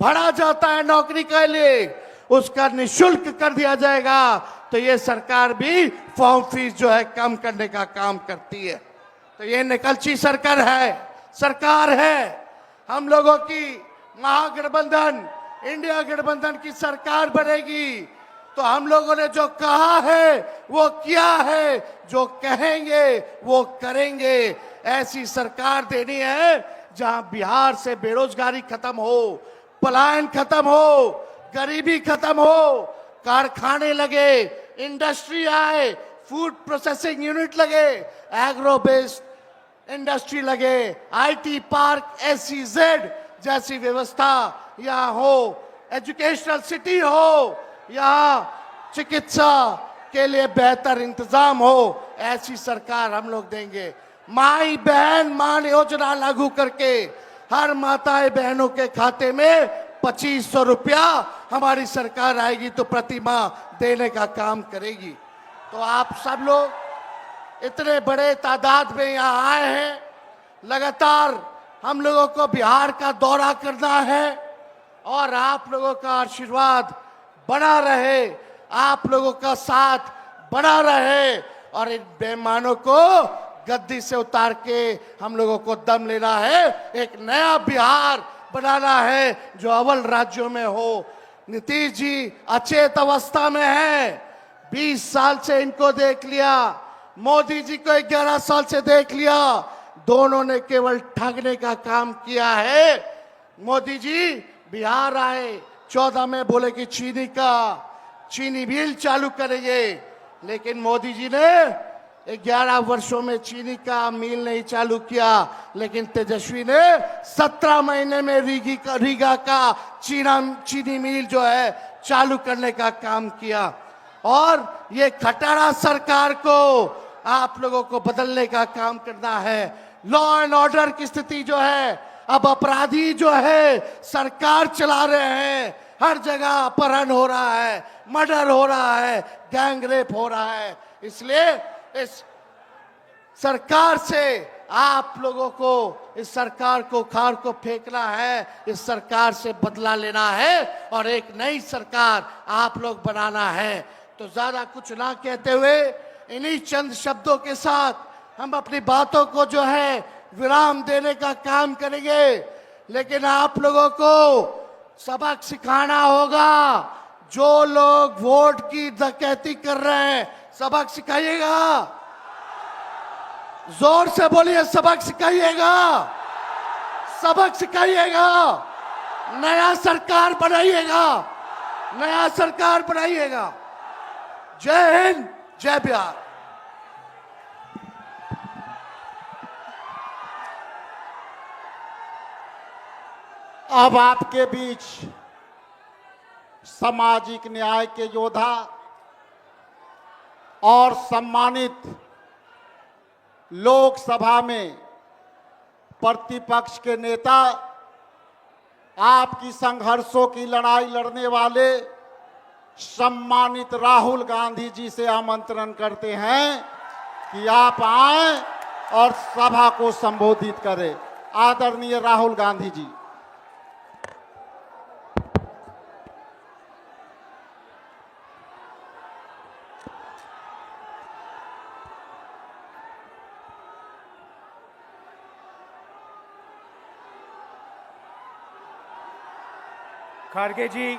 भरा जाता है नौकरी के लिए, उसका निःशुल्क कर दिया जाएगा। तो ये सरकार भी फॉर्म फीस जो है कम करने का काम करती है। तो ये निकलची सरकार है। हम लोगों की महागठबंधन, इंडिया गठबंधन की सरकार बनेगी तो हम लोगों ने जो कहा है वो किया है, जो कहेंगे वो करेंगे। ऐसी सरकार देनी है जहां बिहार से बेरोजगारी खत्म हो, पलायन खत्म हो, गरीबी खत्म हो, कारखाने लगे, इंडस्ट्री आए, फूड प्रोसेसिंग यूनिट लगे, एग्रो बेस्ड इंडस्ट्री लगे, आईटी पार्क, एसईजेड जैसी व्यवस्था यहाँ हो, एजुकेशनल सिटी हो, यहाँ चिकित्सा के लिए बेहतर इंतजाम हो, ऐसी सरकार हम लोग देंगे। माई बहन मान योजना लागू करके हर माताएं बहनों के खाते में 2500 रुपया हमारी सरकार आएगी तो प्रति माह देने का काम करेगी। तो आप सब लोग इतने बड़े तादाद में यहाँ आए हैं, लगातार हम लोगों को बिहार का दौरा करना है और आप लोगों का आशीर्वाद बना रहे, आप लोगों का साथ बना रहे और इन बेईमानों को गद्दी से उतार के हम लोगों को दम लेना है, एक नया बिहार बनाना है जो अव्वल राज्यों में हो। नीतीश जी अचेत अवस्था में है, 20 साल से इनको देख लिया, मोदी जी को 11 साल से देख लिया, दोनों ने केवल ठगने का काम किया है। मोदी जी बिहार आए, 14 में बोले कि चीनी मिल चालू करेंगे, लेकिन मोदी जी ने 11 वर्षों में चीनी का मिल नहीं चालू किया, लेकिन तेजस्वी ने 17 महीने में रीगा का चीनी मिल जो है चालू करने का काम किया। और ये खटारा सरकार को आप लोगों को बदलने का काम करना है। लॉ एंड ऑर्डर की स्थिति जो है, अब अपराधी जो है सरकार चला रहे हैं, हर जगह अपहरण हो रहा है, मर्डर हो रहा है, गैंग रेप हो रहा है। इसलिए इस सरकार से आप लोगों को, इस सरकार को खार को फेंकना है, इस सरकार से बदला लेना है और एक नई सरकार आप लोग बनाना है। तो ज्यादा कुछ ना कहते हुए इन्हीं चंद शब्दों के साथ हम अपनी बातों को जो है विराम देने का काम करेंगे, लेकिन आप लोगों को सबक सिखाना होगा। जो लोग वोट की डकैती कर रहे हैं, सबक सिखाइएगा, जोर से बोलिए, सबक सिखाइएगा, सबक सिखाइएगा, नया सरकार बनाइएगा, नया सरकार बनाइएगा। जय हिंद, जय बिहार। अब आपके बीच सामाजिक न्याय के योद्धा और सम्मानित लोकसभा में प्रतिपक्ष के नेता, आपकी संघर्षों की लड़ाई लड़ने वाले सम्मानित राहुल गांधी जी से आमंत्रण करते हैं कि आप आएं और सभा को संबोधित करें। आदरणीय राहुल गांधी जी। खड़गे जी,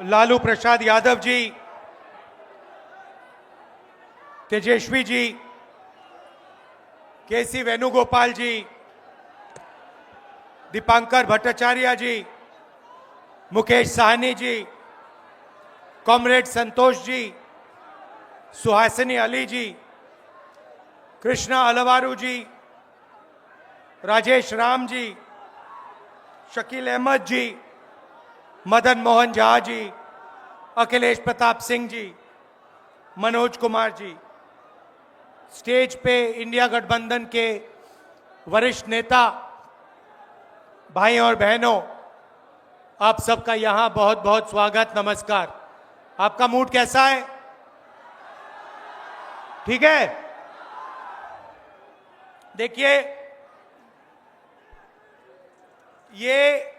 लालू प्रसाद यादव जी, तेजस्वी जी, केसी वेणुगोपाल जी, दीपांकर भट्टाचार्य जी, मुकेश साहनी जी, कॉमरेड संतोष जी, सुहासिनी अली जी, कृष्णा अलवारू जी, राजेश राम जी, शकील अहमद जी, मदन मोहन झा जी, अखिलेश प्रताप सिंह जी, मनोज कुमार जी, स्टेज पे इंडिया गठबंधन के वरिष्ठ नेता, भाई और बहनों, आप सबका यहां बहुत बहुत स्वागत, नमस्कार। आपका मूड कैसा है? ठीक है? देखिए, ये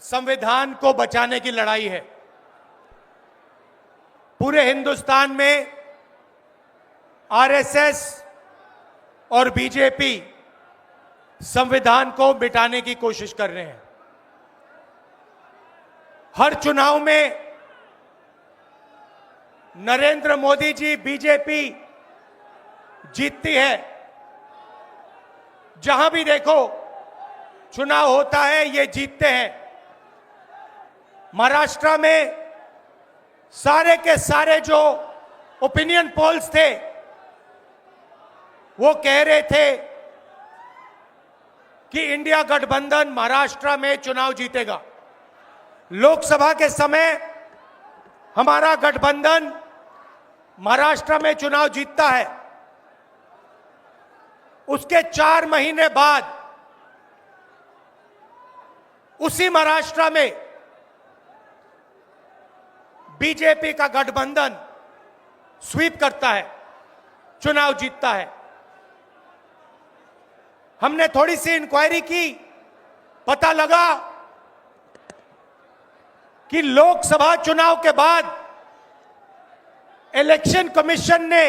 संविधान को बचाने की लड़ाई है। पूरे हिंदुस्तान में आरएसएस और बीजेपी संविधान को मिटाने की कोशिश कर रहे हैं। हर चुनाव में नरेंद्र मोदी जी, बीजेपी जीतती है, जहां भी देखो चुनाव होता है ये जीतते हैं। महाराष्ट्र में सारे के सारे जो ओपिनियन पोल्स थे वो कह रहे थे कि इंडिया गठबंधन महाराष्ट्र में चुनाव जीतेगा। लोकसभा के समय हमारा गठबंधन महाराष्ट्र में चुनाव जीतता है। उसके 4 महीने बाद उसी महाराष्ट्र में बीजेपी का गठबंधन स्वीप करता है, चुनाव जीतता है। हमने थोड़ी सी इंक्वायरी की, पता लगा कि लोकसभा चुनाव के बाद इलेक्शन कमीशन ने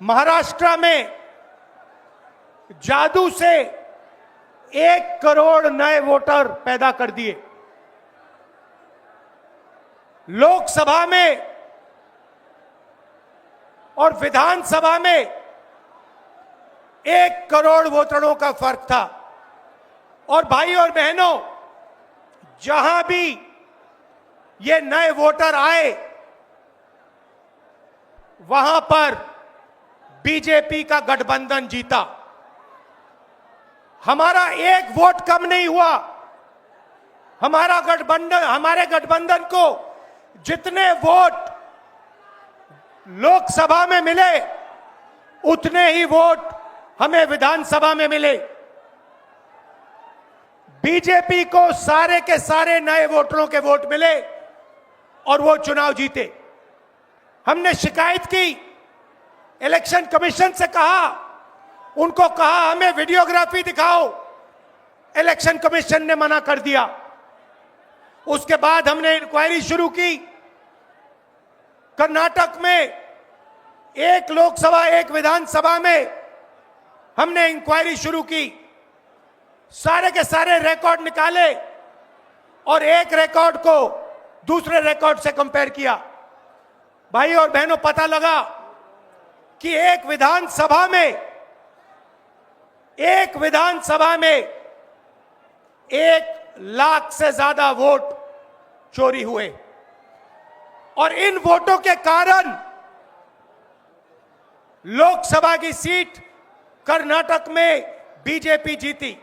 महाराष्ट्र में जादू से 1 करोड़ नए वोटर पैदा कर दिए। लोकसभा में और विधानसभा में 1 करोड़ वोटरों का फर्क था। और भाई और बहनों, जहां भी ये नए वोटर आए वहां पर बीजेपी का गठबंधन जीता। हमारा 1 वोट कम नहीं हुआ। हमारे गठबंधन को जितने वोट लोकसभा में मिले उतने ही वोट हमें विधानसभा में मिले। बीजेपी को सारे के सारे नए वोटरों के वोट मिले और वो चुनाव जीते। हमने शिकायत की, इलेक्शन कमीशन से कहा, उनको कहा हमें वीडियोग्राफी दिखाओ, इलेक्शन कमीशन ने मना कर दिया। उसके बाद हमने इंक्वायरी शुरू की। कर्नाटक में 1 लोकसभा 1 विधानसभा में हमने इंक्वायरी शुरू की, सारे के सारे रिकॉर्ड निकाले और एक रिकॉर्ड को दूसरे रिकॉर्ड से कंपेयर किया। भाई और बहनों, पता लगा कि एक विधानसभा में 1 लाख से ज्यादा वोट चोरी हुए और इन वोटों के कारण लोकसभा की सीट कर्नाटक में बीजेपी जीती।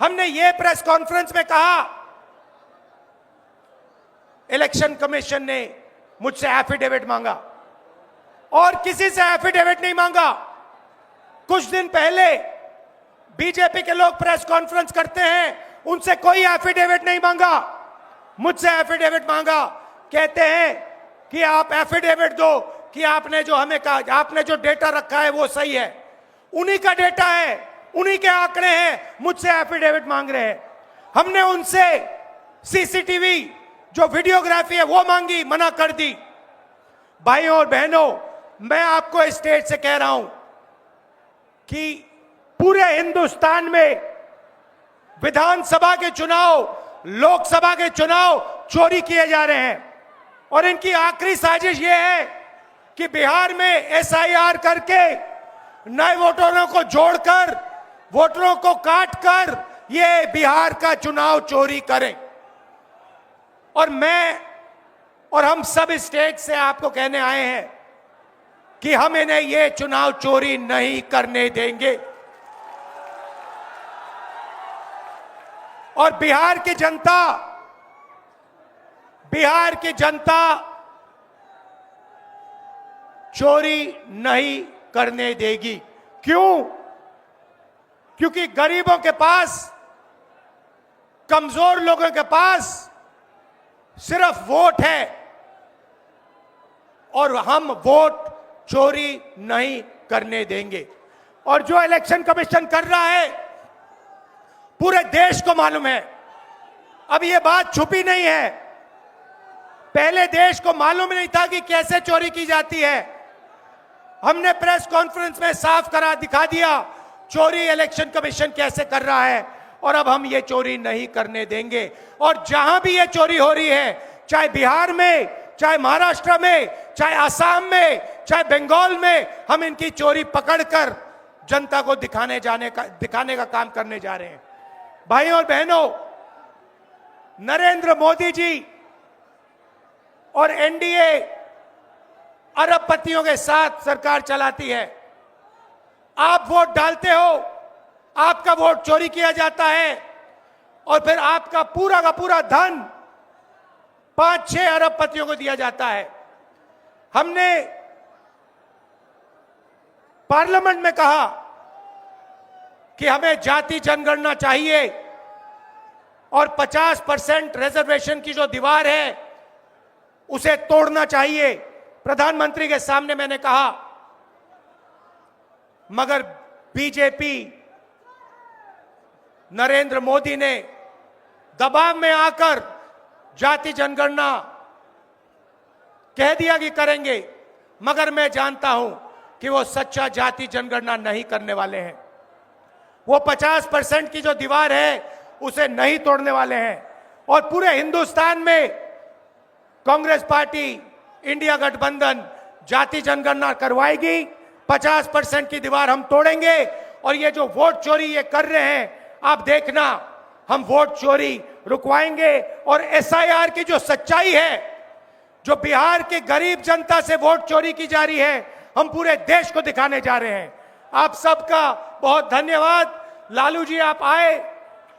हमने ये प्रेस कॉन्फ्रेंस में कहा, इलेक्शन कमीशन ने मुझसे एफिडेविट मांगा और किसी से एफिडेविट नहीं मांगा। कुछ दिन पहले बीजेपी के लोग प्रेस कॉन्फ्रेंस करते हैं, उनसे कोई एफिडेविट नहीं मांगा, मुझसे एफिडेविट मांगा। कहते हैं कि आप एफिडेविट दो कि आपने जो हमें कहा, आपने जो डेटा रखा है वो सही है। उन्हीं का डेटा है, उन्हीं के आंकड़े हैं, मुझसे एफिडेविट मांग रहे हैं। हमने उनसे सीसीटीवी जो वीडियोग्राफी है वो मांगी, मना कर दी। भाइयों और बहनों, मैं आपको इस स्टेज से कह रहा हूं कि पूरे हिंदुस्तान में विधानसभा के चुनाव, लोकसभा के चुनाव चोरी किए जा रहे हैं और इनकी आखिरी साजिश यह है कि बिहार में एसआईआर करके नए वोटरों को जोड़कर, वोटरों को काटकर ये बिहार का चुनाव चोरी करें। और मैं और हम सब स्टेट से आपको कहने आए हैं कि हम इन्हें ये चुनाव चोरी नहीं करने देंगे। और बिहार की जनता चोरी नहीं करने देगी। क्यों? क्योंकि गरीबों के पास, कमजोर लोगों के पास सिर्फ वोट है और हम वोट चोरी नहीं करने देंगे। और जो इलेक्शन कमीशन कर रहा है पूरे देश को मालूम है। अब ये बात छुपी नहीं है, पहले देश को मालूम नहीं था कि कैसे चोरी की जाती है। हमने प्रेस कॉन्फ्रेंस में साफ करा दिखा दिया चोरी इलेक्शन कमीशन कैसे कर रहा है और अब हम ये चोरी नहीं करने देंगे। और जहां भी ये चोरी हो रही है, चाहे बिहार में, चाहे महाराष्ट्र में, चाहे असम में, चाहे बंगाल में हम इनकी चोरी पकड़कर जनता को दिखाने का काम करने जा रहे हैं। भाइयों और बहनों, नरेंद्र मोदी जी और एनडीए अरबपतियों के साथ सरकार चलाती है। आप वोट डालते हो, आपका वोट चोरी किया जाता है और फिर आपका पूरा का पूरा धन 5-6 अरबपतियों को दिया जाता है। हमने पार्लियामेंट में कहा कि हमें जाति जनगणना चाहिए और 50% रिजर्वेशन की जो दीवार है उसे तोड़ना चाहिए। प्रधानमंत्री के सामने मैंने कहा, मगर बीजेपी नरेंद्र मोदी ने दबाव में आकर जाति जनगणना कह दिया कि करेंगे, मगर मैं जानता हूं कि वो सच्चा जाति जनगणना नहीं करने वाले हैं। वो 50% की जो दीवार है उसे नहीं तोड़ने वाले हैं और पूरे हिंदुस्तान में कांग्रेस पार्टी, इंडिया गठबंधन जाति जनगणना करवाएगी। 50% की दीवार हम तोड़ेंगे और ये जो वोट चोरी ये कर रहे हैं, आप देखना, हम वोट चोरी रुकवाएंगे। और एसआईआर की जो सच्चाई है, जो बिहार के गरीब जनता से वोट चोरी की जा रही है, हम पूरे देश को दिखाने जा रहे हैं। आप सबका बहुत धन्यवाद। लालू जी, आप आए,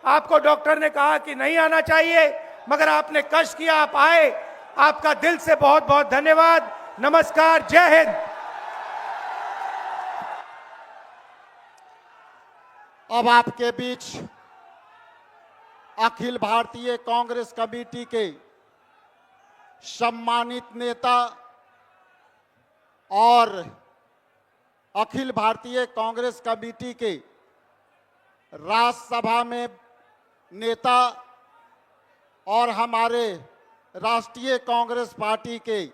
आपको डॉक्टर ने कहा कि नहीं आना चाहिए, मगर आपने कष्ट किया, आप आए, आपका दिल से बहुत बहुत धन्यवाद। नमस्कार, जय हिंद। अब आपके बीच अखिल भारतीय कांग्रेस कमेटी के सम्मानित नेता और अखिल भारतीय कांग्रेस कमेटी के राज्यसभा में नेता और हमारे राष्ट्रीय कांग्रेस पार्टी के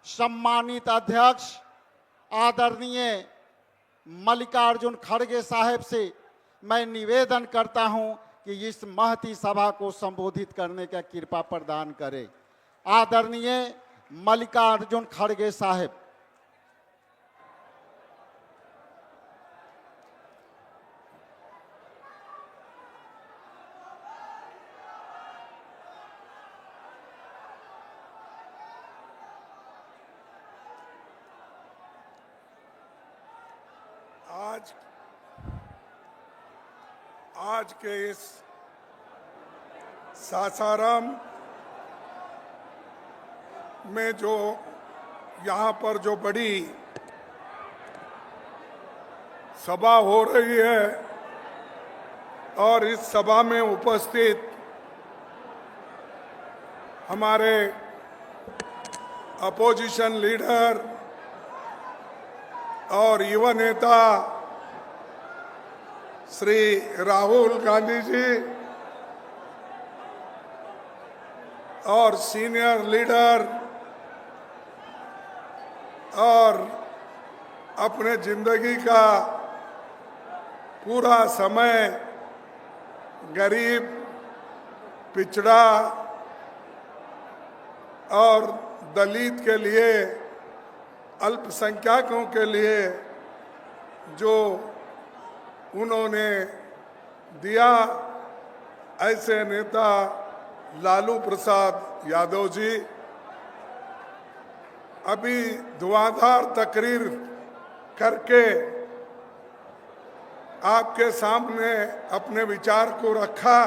सम्मानित अध्यक्ष आदरणीय मल्लिकार्जुन खड़गे साहब से मैं निवेदन करता हूं कि इस महती सभा को संबोधित करने का कृपा प्रदान करें। आदरणीय मल्लिकार्जुन खड़गे साहब। आज के इस सासाराम में जो यहाँ पर जो बड़ी सभा हो रही है और इस सभा में उपस्थित हमारे अपोजिशन लीडर और युवा नेता श्री राहुल गांधी जी और सीनियर लीडर और अपने जिंदगी का पूरा समय गरीब, पिछड़ा और दलित के लिए, अल्पसंख्यकों के लिए जो उन्होंने दिया, ऐसे नेता लालू प्रसाद यादव जी अभी धुआंधार तकरीर करके आपके सामने अपने विचार को रखा।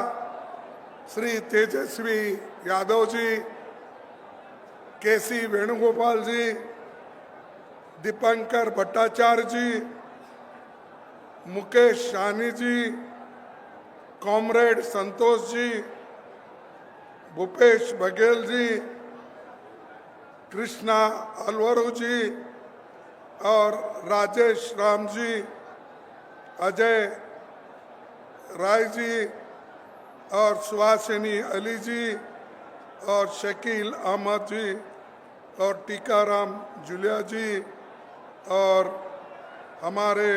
श्री तेजस्वी यादव जी, केसी वेणुगोपाल जी, दीपंकर भट्टाचार्य जी, मुकेश सहनी जी, कॉमरेड संतोष जी, भूपेश बघेल जी, कृष्णा अलवरू जी और राजेश राम जी, अजय राय जी और सुहासिनी अली जी और शकील अहमद जी और टीकाराम जुलिया जी और हमारे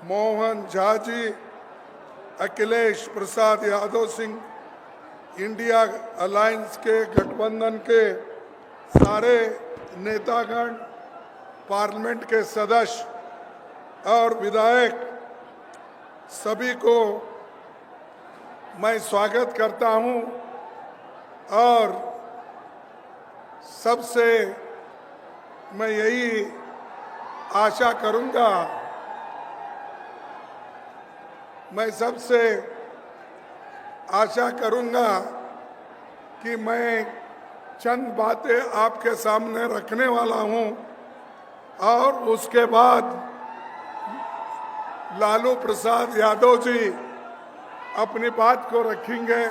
मोहन झा जी, अखिलेश प्रसाद यादव सिंह, इंडिया अलायंस के गठबंधन के सारे नेतागण पार्लियामेंट के सदस्य और विधायक सभी को मैं स्वागत करता हूं और सबसे मैं यही आशा करूंगा, मैं सबसे आशा करूंगा कि मैं चंद बातें आपके सामने रखने वाला हूं और उसके बाद लालू प्रसाद यादव जी अपनी बात को रखेंगे।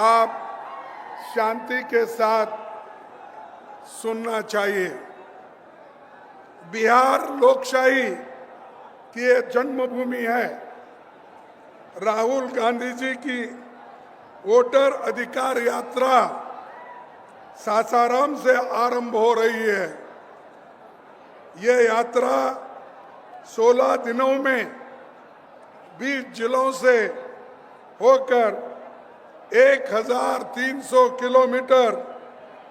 आप शांति के साथ सुनना चाहिए। बिहार लोकशाही की ये जन्मभूमि है। राहुल गांधी जी की वोटर अधिकार यात्रा सासाराम से आरंभ हो रही है। ये यात्रा 16 दिनों में 20 जिलों से होकर 1300 किलोमीटर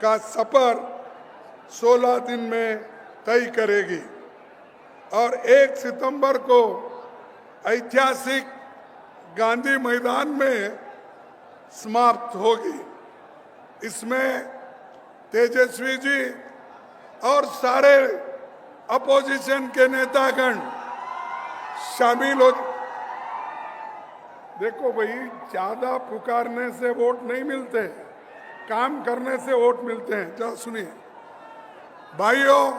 का सफर 16 दिन में तय करेगी और 1 सितंबर को ऐतिहासिक गांधी मैदान में समाप्त होगी। इसमें तेजस्वी जी और सारे अपोजिशन के नेतागण शामिल हो। देखो भाई, ज्यादा पुकारने से वोट नहीं मिलते, काम करने से वोट मिलते हैं। जरा सुनिए भाइयों,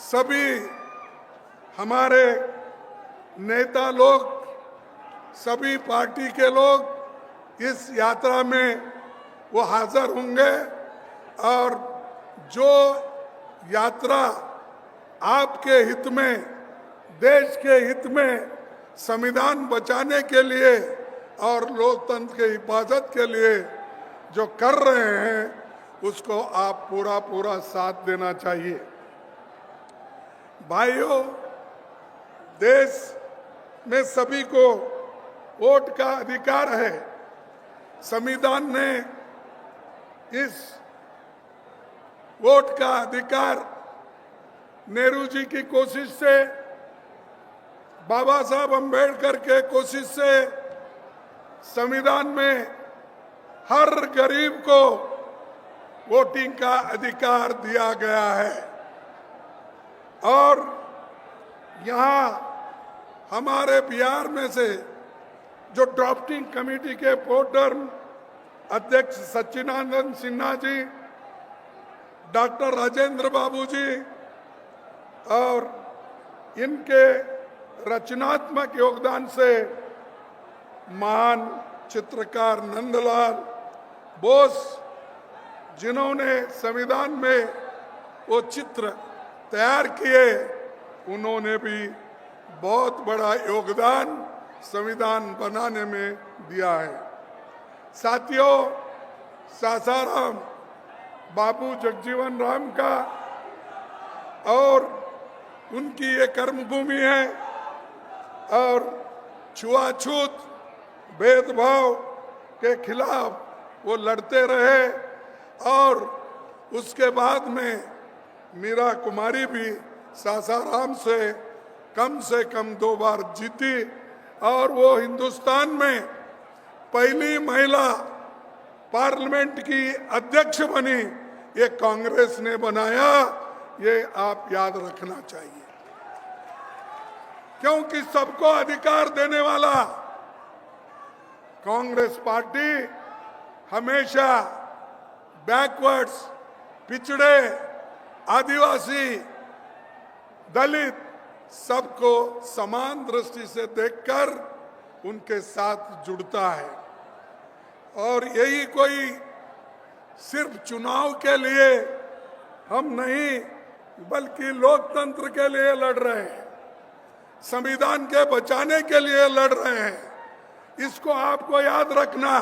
सभी हमारे नेता लोग, सभी पार्टी के लोग इस यात्रा में वो हाजिर होंगे और जो यात्रा आपके हित में, देश के हित में, संविधान बचाने के लिए और लोकतंत्र के हिफाजत के लिए जो कर रहे हैं उसको आप पूरा साथ देना चाहिए। भाइयों, देश में सभी को वोट का अधिकार है। संविधान ने इस वोट का अधिकार नेहरू जी की कोशिश से, बाबा साहब अंबेडकर के कोशिश से संविधान में हर गरीब को वोटिंग का अधिकार दिया गया है। और यहाँ हमारे बिहार में से जो ड्राफ्टिंग कमेटी के प्रोटर्म अध्यक्ष सच्चिदानंद सिन्हा जी, डॉक्टर राजेंद्र बाबू जी और इनके रचनात्मक योगदान से महान चित्रकार नंदलाल बोस, जिन्होंने संविधान में वो चित्र तैयार किए, उन्होंने भी बहुत बड़ा योगदान संविधान बनाने में दिया है। साथियों, सासाराम बाबू जगजीवन राम का और उनकी ये कर्मभूमि है और छुआछूत भेदभाव के खिलाफ वो लड़ते रहे और उसके बाद में मीरा कुमारी भी सासाराम से कम 2 बार जीती और वो हिंदुस्तान में पहली महिला पार्लियामेंट की अध्यक्ष बनी। ये कांग्रेस ने बनाया, ये आप याद रखना चाहिए, क्योंकि सबको अधिकार देने वाला कांग्रेस पार्टी हमेशा बैकवर्ड्स, पिछड़े, आदिवासी, दलित सबको समान दृष्टि से देखकर उनके साथ जुड़ता है। और यही कोई सिर्फ चुनाव के लिए हम नहीं, बल्कि लोकतंत्र के लिए लड़ रहे हैं, संविधान के बचाने के लिए लड़ रहे हैं। इसको आपको याद रखना,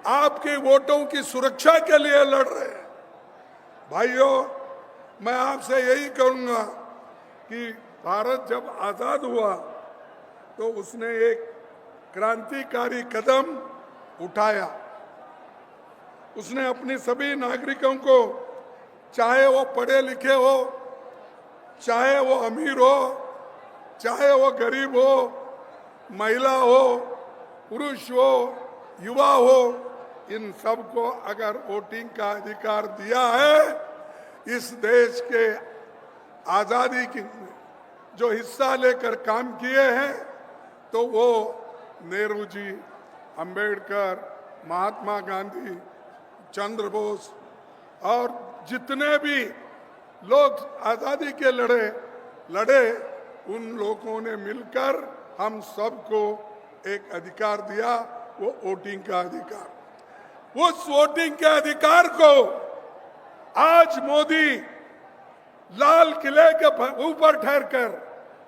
आपके वोटों की सुरक्षा के लिए लड़ रहे हैं। भाइयों, मैं आपसे यही कहूंगा कि भारत जब आजाद हुआ तो उसने एक क्रांतिकारी कदम उठाया। उसने अपने सभी नागरिकों को चाहे वो पढ़े लिखे हो, चाहे वो अमीर हो, चाहे वो गरीब हो, महिला हो, पुरुष हो, युवा हो, इन सबको अगर वोटिंग का अधिकार दिया है, इस देश के आजादी की जो हिस्सा लेकर काम किए हैं, तो वो नेहरू जी, अंबेडकर, महात्मा गांधी, चंद्र बोस और जितने भी लोग आजादी के लड़े उन लोगों ने मिलकर हम सबको एक अधिकार दिया, वो वोटिंग का अधिकार। उस वोटिंग के अधिकार को आज मोदी लाल किले के ऊपर ठहरकर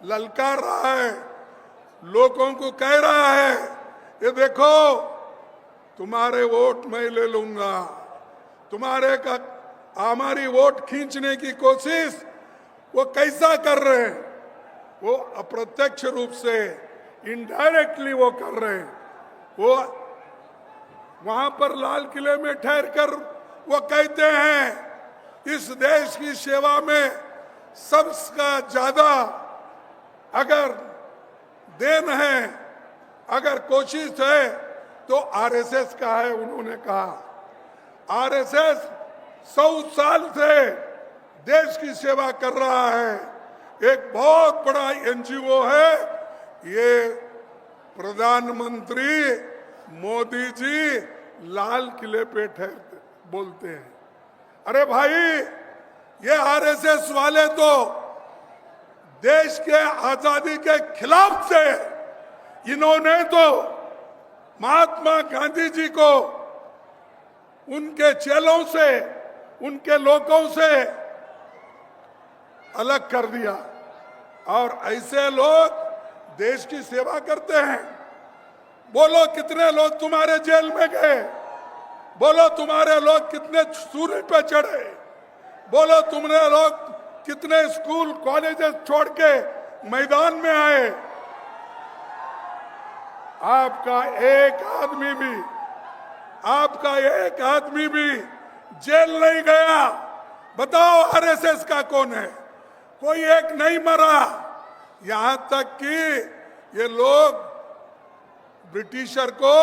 ललकार रहा है, लोगों को कह रहा है, ये देखो तुम्हारे वोट मैं ले लूंगा, हमारी वोट खींचने की कोशिश वो कैसा कर रहे हैं, वो अप्रत्यक्ष रूप से इनडायरेक्टली वो कर रहे हैं। वो वहां पर लाल किले में ठहर कर वो कहते हैं इस देश की सेवा में सबसे ज्यादा अगर देन है, अगर कोशिश है तो आरएसएस का है। उन्होंने कहा आरएसएस 100 साल से देश की सेवा कर रहा है, एक बहुत बड़ा एनजीओ है। ये प्रधानमंत्री मोदी जी लाल किले पे ठहरते बोलते हैं, अरे भाई ये आरएसएस वाले तो देश के आजादी के खिलाफ थे। इन्होंने तो महात्मा गांधी जी को उनके चेलों से, उनके लोगों से अलग कर दिया। और ऐसे लोग देश की सेवा करते हैं। बोलो कितने लोग तुम्हारे जेल में गए, बोलो तुम्हारे लोग कितने सूर्य पे चढ़े, बोलो तुमने लोग कितने स्कूल कॉलेजेस छोड़ के मैदान में आए। आपका एक आदमी भी जेल नहीं गया। बताओ आरएसएस का कौन है? कोई एक नहीं मरा। यहां तक कि ये लोग ब्रिटिशर को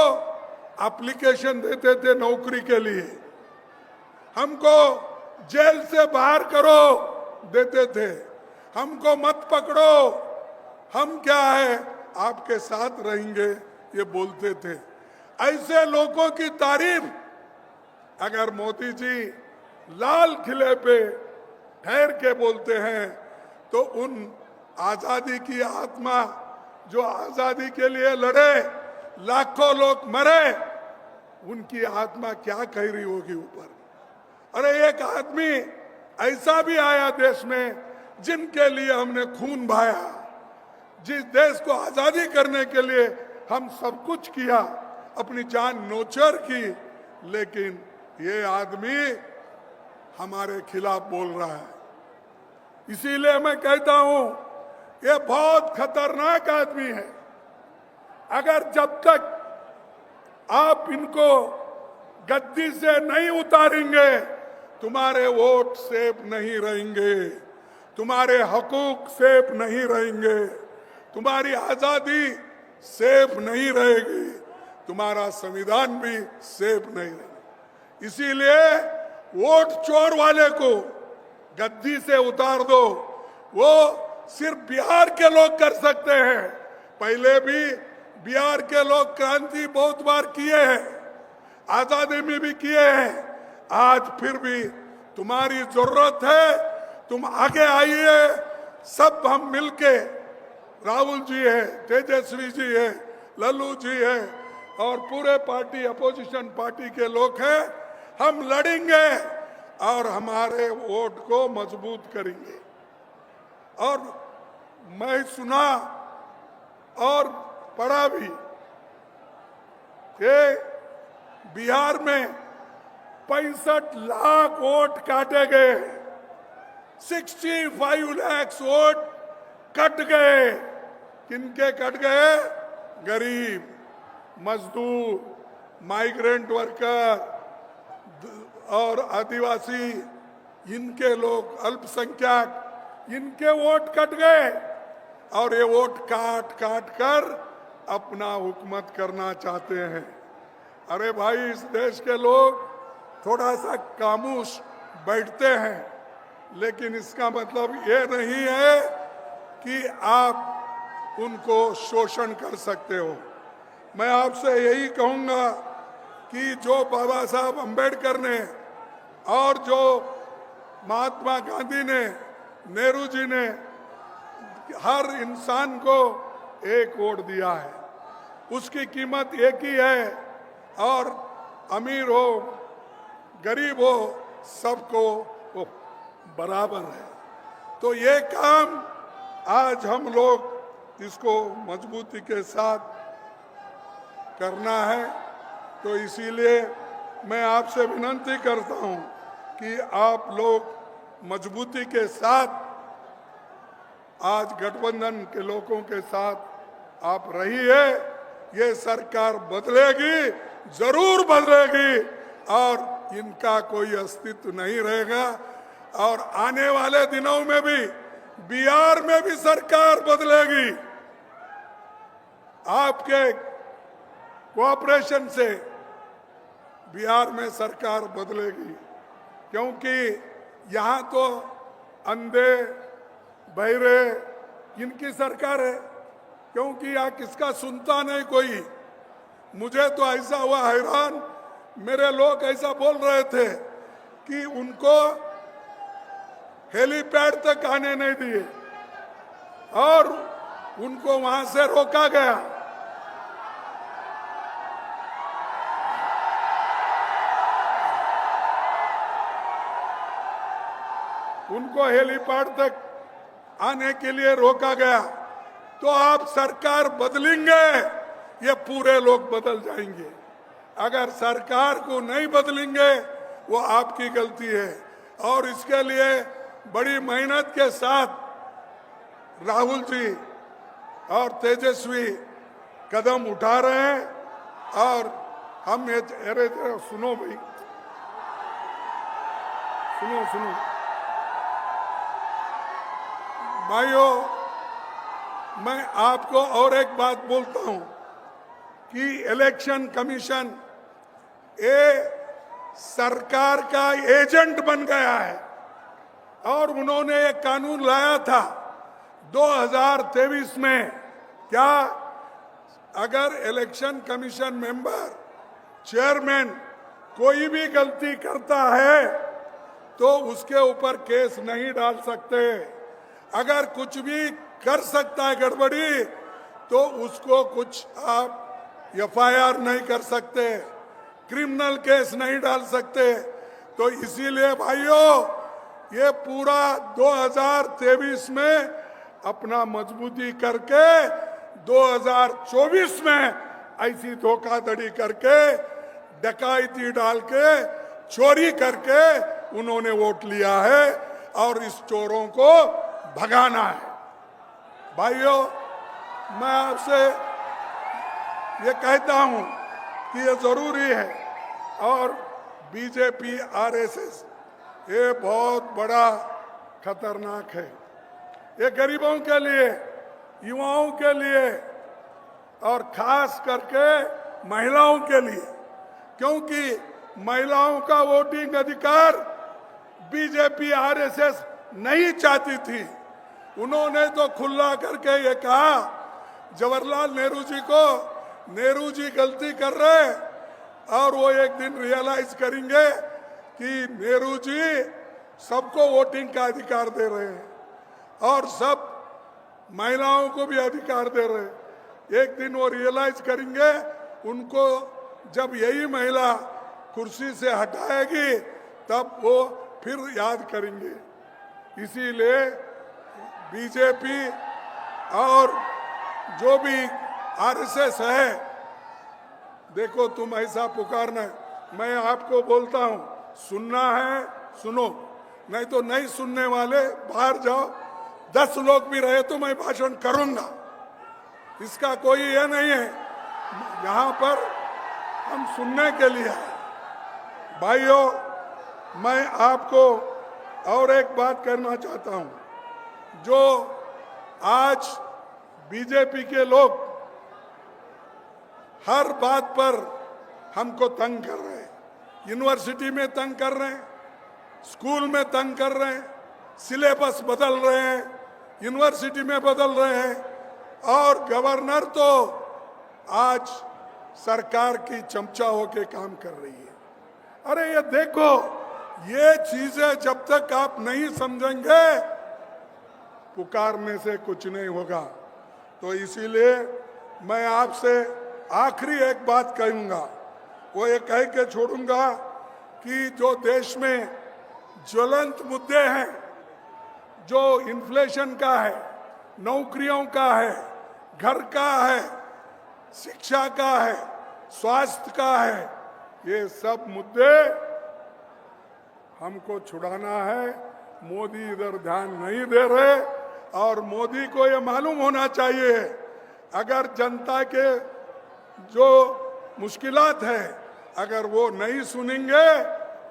एप्लीकेशन देते थे नौकरी के लिए, हमको जेल से बाहर करो देते थे, हमको मत पकड़ो, हम क्या है आपके साथ रहेंगे, ये बोलते थे। ऐसे लोगों की तारीफ अगर मोदी जी लाल किले पे ठहर के बोलते हैं तो उन आजादी की आत्मा जो आजादी के लिए लड़े, लाखों लोग मरे, उनकी आत्मा क्या कह रही होगी ऊपर। अरे एक आदमी ऐसा भी आया देश में जिनके लिए हमने खून बहाया, जिस देश को आजादी करने के लिए हम सब कुछ किया, अपनी जान नौचर की, लेकिन ये आदमी हमारे खिलाफ बोल रहा है। इसीलिए मैं कहता हूं ये बहुत खतरनाक आदमी है। अगर जब तक आप इनको गद्दी से नहीं उतारेंगे, तुम्हारे वोट सेफ नहीं रहेंगे, तुम्हारे हकूक सेफ नहीं रहेंगे, तुम्हारी आजादी सेफ नहीं रहेगी, तुम्हारा संविधान भी सेफ नहीं रहेगा। इसीलिए वोट चोर वाले को गद्दी से उतार दो। वो सिर्फ बिहार के लोग कर सकते हैं। पहले भी बिहार के लोग क्रांति बहुत बार किए हैं, आजादी में भी किए हैं। आज फिर भी तुम्हारी जरूरत है, तुम आगे आइए, सब हम मिलके, राहुल जी है, तेजस्वी जी है, लल्लू जी है और पूरे पार्टी अपोजिशन पार्टी के लोग हैं, हम लड़ेंगे और हमारे वोट को मजबूत करेंगे। और मैं सुना और पढ़ा भी कि बिहार में 65 लाख वोट काटे गए, 65 लाख वोट कट गए। किनके कट गए? गरीब, मजदूर, माइग्रेंट वर्कर और आदिवासी इनके लोग अल्पसंख्यक, इनके वोट कट गए और ये वोट काट काट कर अपना हुकूमत करना चाहते हैं। अरे भाई, इस देश के लोग थोड़ा सा खामोश बैठते हैं, लेकिन इसका मतलब ये नहीं है कि आप उनको शोषण कर सकते हो। मैं आपसे यही कहूंगा कि जो बाबा साहब अंबेडकर ने और जो महात्मा गांधी ने, नेहरू जी ने हर इंसान को एक वोट दिया है, उसकी कीमत एक ही है और अमीर हो गरीब हो सबको वो बराबर है। तो ये काम आज हम लोग इसको मजबूती के साथ करना है। तो इसीलिए मैं आपसे विनती करता हूं कि आप लोग मजबूती के साथ आज गठबंधन के लोगों के साथ आप रहिए। ये सरकार बदलेगी, जरूर बदलेगी और इनका कोई अस्तित्व नहीं रहेगा। और आने वाले दिनों में भी बिहार में भी सरकार बदलेगी। आपके कोऑपरेशन से बिहार में सरकार बदलेगी, क्योंकि यहाँ तो अंधे बहरे इनकी सरकार है, क्योंकि यहाँ किसका सुनता नहीं कोई। मुझे तो ऐसा हुआ हैरान, मेरे लोग ऐसा बोल रहे थे कि उनको हेलीपैड तक आने नहीं दिए और उनको वहां से रोका गया। उनको हेलीपैड तक आने के लिए रोका गया। तो आप सरकार बदलेंगे, ये पूरे लोग बदल जाएंगे। अगर सरकार को नहीं बदलेंगे वो आपकी गलती है। और इसके लिए बड़ी मेहनत के साथ राहुल जी और तेजस्वी कदम उठा रहे हैं। और हम ये अरे सुनो भाई, सुनो भाइयों, मैं आपको और एक बात बोलता हूं कि इलेक्शन कमीशन ये सरकार का एजेंट बन गया है और उन्होंने एक कानून लाया था 2023 में। क्या अगर इलेक्शन कमीशन मेंबर, चेयरमैन कोई भी गलती करता है तो उसके ऊपर केस नहीं डाल सकते। अगर कुछ भी कर सकता है गड़बड़ी तो उसको कुछ आप एफआईआर नहीं कर सकते, क्रिमिनल केस नहीं डाल सकते। तो इसीलिए भाइयों, ये पूरा 2023 में अपना मजबूती करके 2024 में ऐसी धोखाधड़ी करके, डकैती डाल के, चोरी करके उन्होंने वोट लिया है और इस चोरों को भगाना है। भाइयों, मैं आपसे ये कहता हूं कि ये जरूरी है। और बीजेपी आरएसएस ये बहुत बड़ा खतरनाक है। ये गरीबों के लिए, युवाओं के लिए और खास करके महिलाओं के लिए, क्योंकि महिलाओं का वोटिंग अधिकार बीजेपी आरएसएस नहीं चाहती थी। उन्होंने तो खुला करके ये कहा जवाहरलाल नेहरू जी को, नेहरू जी गलती कर रहे और वो एक दिन रियलाइज करेंगे कि नेहरू जी सबको वोटिंग का अधिकार दे रहे हैं और सब महिलाओं को भी अधिकार दे रहे हैं। एक दिन वो रियलाइज करेंगे, उनको जब यही महिला कुर्सी से हटाएगी तब वो फिर याद करेंगे। इसीलिए बीजेपी और जो भी आरएसएस है, देखो तुम ऐसा पुकारना, मैं आपको बोलता हूं, सुनना है सुनो, नहीं तो नहीं सुनने वाले बाहर जाओ। 10 लोग भी रहे तो मैं भाषण करूंगा, इसका कोई ये नहीं है। यहाँ पर हम सुनने के लिए हैं। भाइयों, मैं आपको और एक बात करना चाहता हूं, जो आज बीजेपी के लोग हर बात पर हमको तंग कर रहे हैं, यूनिवर्सिटी में तंग कर रहे हैं, स्कूल में तंग कर रहे हैं, सिलेबस बदल रहे हैं, यूनिवर्सिटी में बदल रहे हैं, और गवर्नर तो आज सरकार की चमचा होके काम कर रही है। अरे ये देखो, ये चीजें जब तक आप नहीं समझेंगे पुकारने से कुछ नहीं होगा। तो इसीलिए मैं आपसे आखिरी एक बात कहूंगा, वो ये कह के छोड़ूंगा कि जो देश में ज्वलंत मुद्दे हैं, जो इन्फ्लेशन का है, नौकरियों का है, घर का है, शिक्षा का है, स्वास्थ्य का है, ये सब मुद्दे हमको छुड़ाना है। मोदी इधर ध्यान नहीं दे रहे, और मोदी को ये मालूम होना चाहिए, अगर जनता के जो मुश्किलात है अगर वो नहीं सुनेंगे,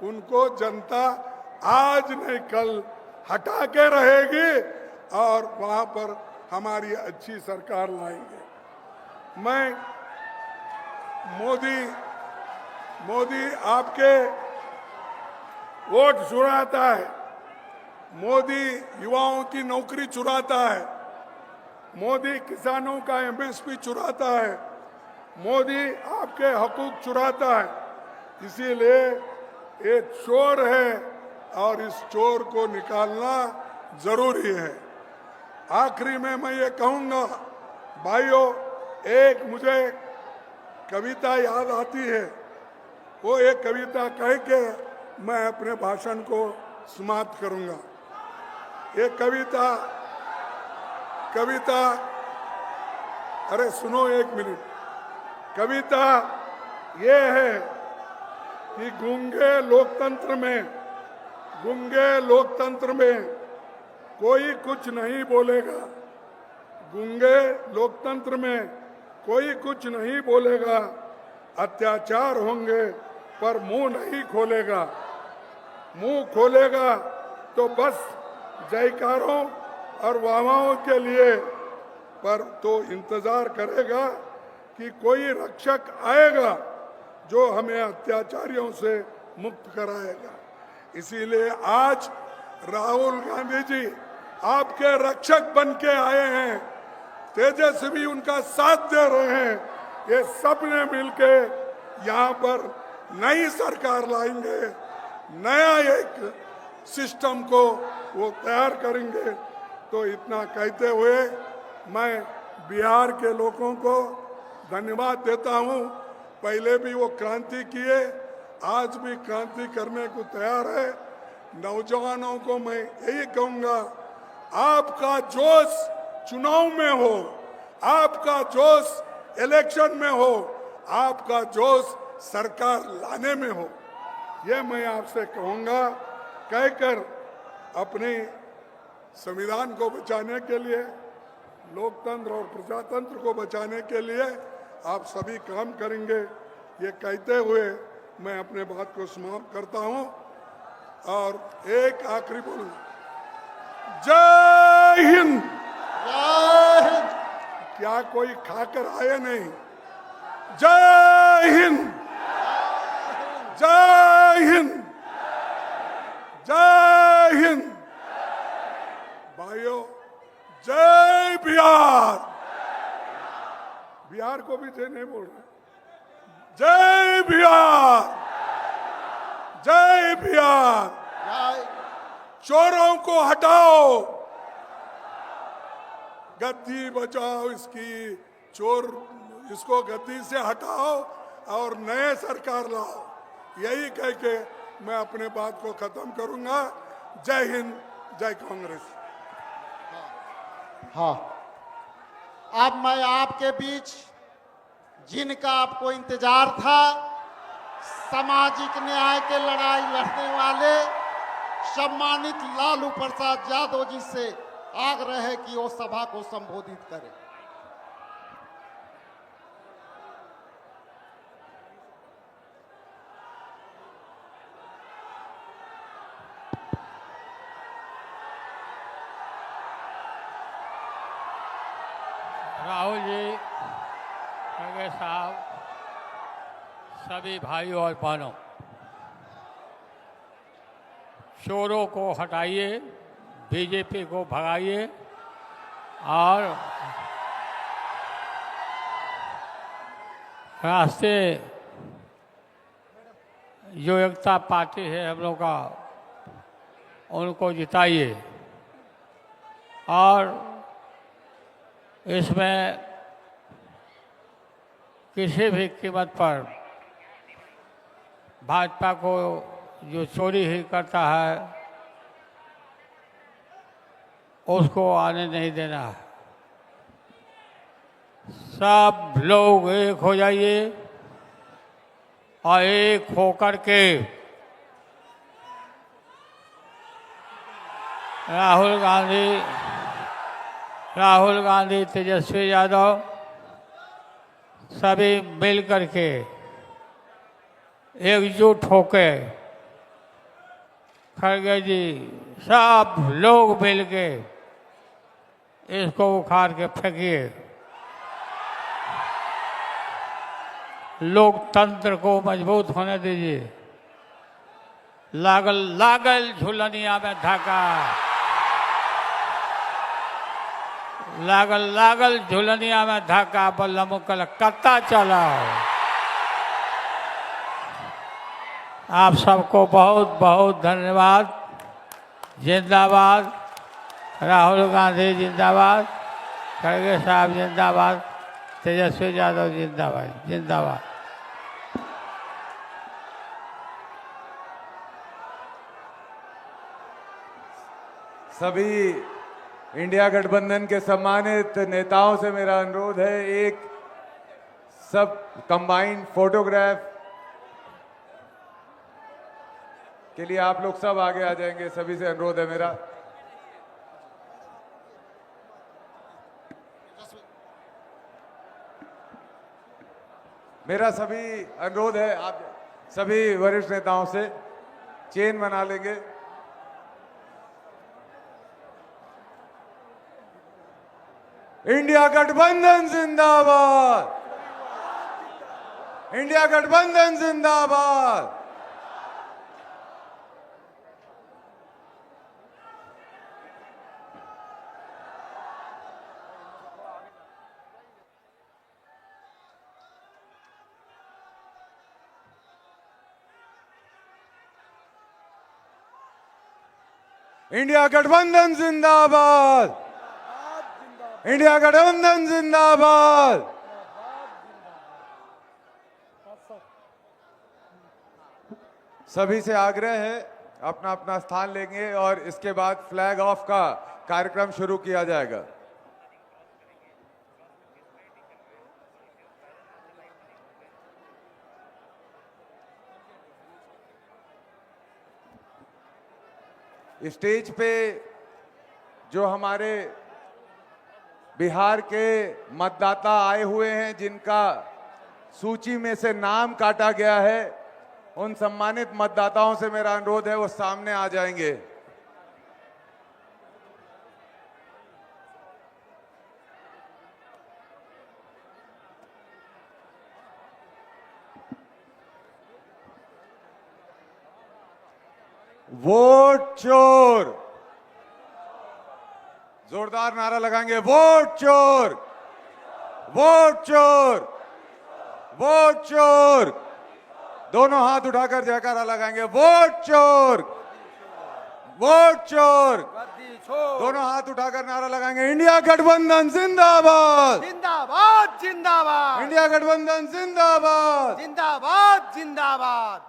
उनको जनता आज नहीं कल हटा के रहेगी और वहां पर हमारी अच्छी सरकार लाएंगे। मैं मोदी आपके वोट चुराता है, मोदी युवाओं की नौकरी चुराता है, मोदी किसानों का एमएसपी चुराता है, मोदी आपके हकूक चुराता है। इसीलिए ये चोर है और इस चोर को निकालना जरूरी है। आखिरी में मैं ये कहूंगा, भाइयों, एक मुझे कविता याद आती है, वो एक कविता कह के मैं अपने भाषण को समाप्त करूंगा। ये कविता अरे सुनो एक मिनट, कविता ये है कि गूंगे लोकतंत्र में कोई कुछ नहीं बोलेगा, गूंगे लोकतंत्र में कोई कुछ नहीं बोलेगा, अत्याचार होंगे पर मुंह नहीं खोलेगा, मुंह खोलेगा तो बस जयकारों और वाहवाहों के लिए, पर तो इंतजार करेगा कि कोई रक्षक आएगा जो हमें अत्याचारियों से मुक्त कराएगा। इसीलिए आज राहुल गांधी जी आपके रक्षक बन के आए हैं, तेजस्वी उनका साथ दे रहे हैं। ये सब ने मिलके यहाँ पर नई सरकार लाएंगे, नया एक सिस्टम को वो तैयार करेंगे। तो इतना कहते हुए मैं बिहार के लोगों को धन्यवाद देता हूँ। पहले भी वो क्रांति किए, आज भी क्रांति करने को तैयार है। नौजवानों को मैं यही कहूँगा, आपका जोश चुनाव में हो, आपका जोश इलेक्शन में हो, आपका जोश सरकार लाने में हो, ये मैं आपसे कहूँगा। कहकर अपने संविधान को बचाने के लिए, लोकतंत्र और प्रजातंत्र को बचाने के लिए आप सभी काम करेंगे, ये कहते हुए मैं अपने बात को समाप्त करता हूं। और एक आखिरी बोलूं, जय हिंद। क्या कोई खाकर आए नहीं? जय हिंद, जय हिंद, जय हिंद। भाइयों, जय बिहार। बिहार को भी जय नहीं बोल रहे, जय बिहार, जय बिहार। चोरों को हटाओ, गद्दी बचाओ, इसकी चोर इसको गद्दी से हटाओ और नए सरकार लाओ। यही कह के मैं अपने बात को खत्म करूंगा। जय हिंद, जय कांग्रेस। हाँ, अब मैं आपके बीच जिनका आपको इंतजार था, सामाजिक न्याय के लड़ाई लड़ने वाले सम्मानित लालू प्रसाद यादव जी से आग्रह है कि वो सभा को संबोधित करें। राहुल जी, खड़गे साहब, सभी भाइयों और बहनों, चोरों को हटाइए, बीजेपी को भगाइए और राष्ट्रीय जो एकता पार्टी है हम लोग का, उनको जिताइए और इसमें किसी भी कीमत पर भाजपा को जो चोरी ही करता है उसको आने नहीं देना है। सब लोग एक हो जाइए और एक होकर के राहुल गांधी, तेजस्वी यादव सभी मिल करके एकजुट होके, खड़गे जी सब लोग मिल के इसको उखाड़ के फेंकिए। लोकतंत्र को मजबूत होने दीजिए। लागल लागल झुलनिया में धाका, लागल लागल झुलनिया में धाका, बल्लम कलकत्ता चलाओ। आप सबको बहुत बहुत धन्यवाद। जिंदाबाद राहुल गांधी, जिंदाबाद खड़गे साहब, जिंदाबाद तेजस्वी यादव, जिंदाबाद जिंदाबाद। सभी इंडिया गठबंधन के सम्मानित नेताओं से मेरा अनुरोध है, एक सब कंबाइंड फोटोग्राफ के लिए आप लोग सब आगे आ जाएंगे। सभी से अनुरोध है मेरा। मेरा सभी अनुरोध है, आप सभी वरिष्ठ नेताओं से चेन बना लेंगे। इंडिया गठबंधन जिंदाबाद, इंडिया गठबंधन जिंदाबाद। इंडिया गठबंधन जिंदाबाद, इंडिया गठबंधन जिंदाबाद। सभी से आग्रह है, अपना अपना स्थान लेंगे और इसके बाद फ्लैग ऑफ का कार्यक्रम शुरू किया जाएगा। स्टेज पे जो हमारे बिहार के मतदाता आए हुए हैं, जिनका सूची में से नाम काटा गया है, उन सम्मानित मतदाताओं से मेरा अनुरोध है वो सामने आ जाएंगे। वोट चोर, जोरदार नारा लगाएंगे। वोट चोर, वोट चोर, वोट चोर। दोनों हाथ उठाकर जयकारा लगाएंगे। वोट चोर, वोट चोर। दोनों हाथ उठाकर नारा लगाएंगे। इंडिया गठबंधन जिंदाबाद, जिंदाबाद जिंदाबाद, इंडिया गठबंधन जिंदाबाद, जिंदाबाद जिंदाबाद।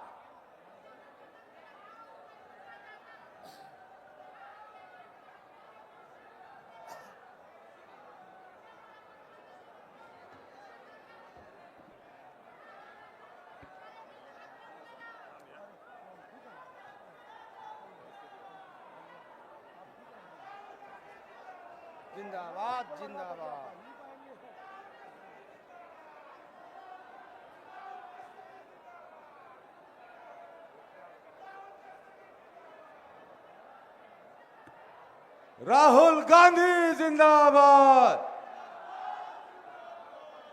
जिंदाबाद जिंदाबाद। राहुल गांधी जिंदाबाद,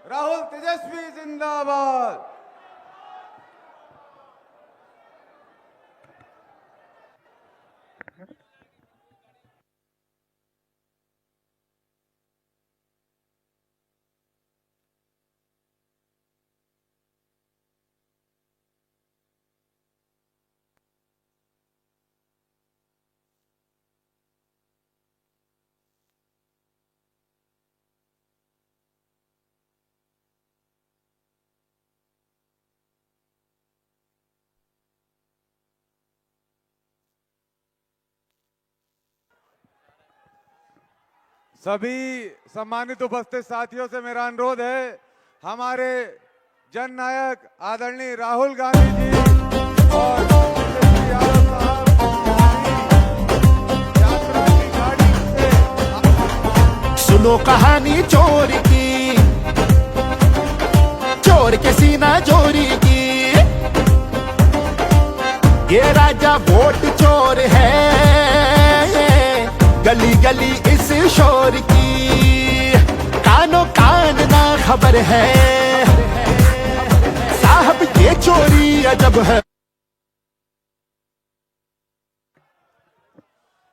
राहुल तेजस्वी जिंदाबाद। सभी सम्मानित उपस्थित साथियों से मेरा अनुरोध है, हमारे जननायक आदरणीय राहुल गांधी जी और तेजस्वी यादव साहब यात्रा की गाड़ी से सुनो कहानी चोर की, चोर के सीना चोरी की। ये राजा वोट चोर है, गली गली इस शोर की। कानो कान ना खबर है, साहब ये चोरी अजब है।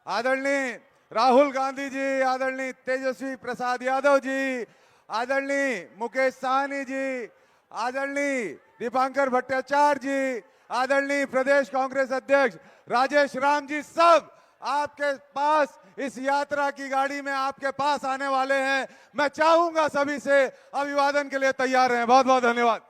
आदरणीय राहुल गांधी जी, आदरणीय तेजस्वी प्रसाद यादव जी, आदरणीय मुकेश साहनी जी, आदरणीय दीपांकर भट्टाचार्य जी, आदरणीय प्रदेश कांग्रेस अध्यक्ष राजेश राम जी, सब आपके पास इस यात्रा की गाड़ी में आपके पास आने वाले हैं। मैं चाहूंगा सभी से अभिवादन के लिए तैयार रहें। बहुत बहुत धन्यवाद।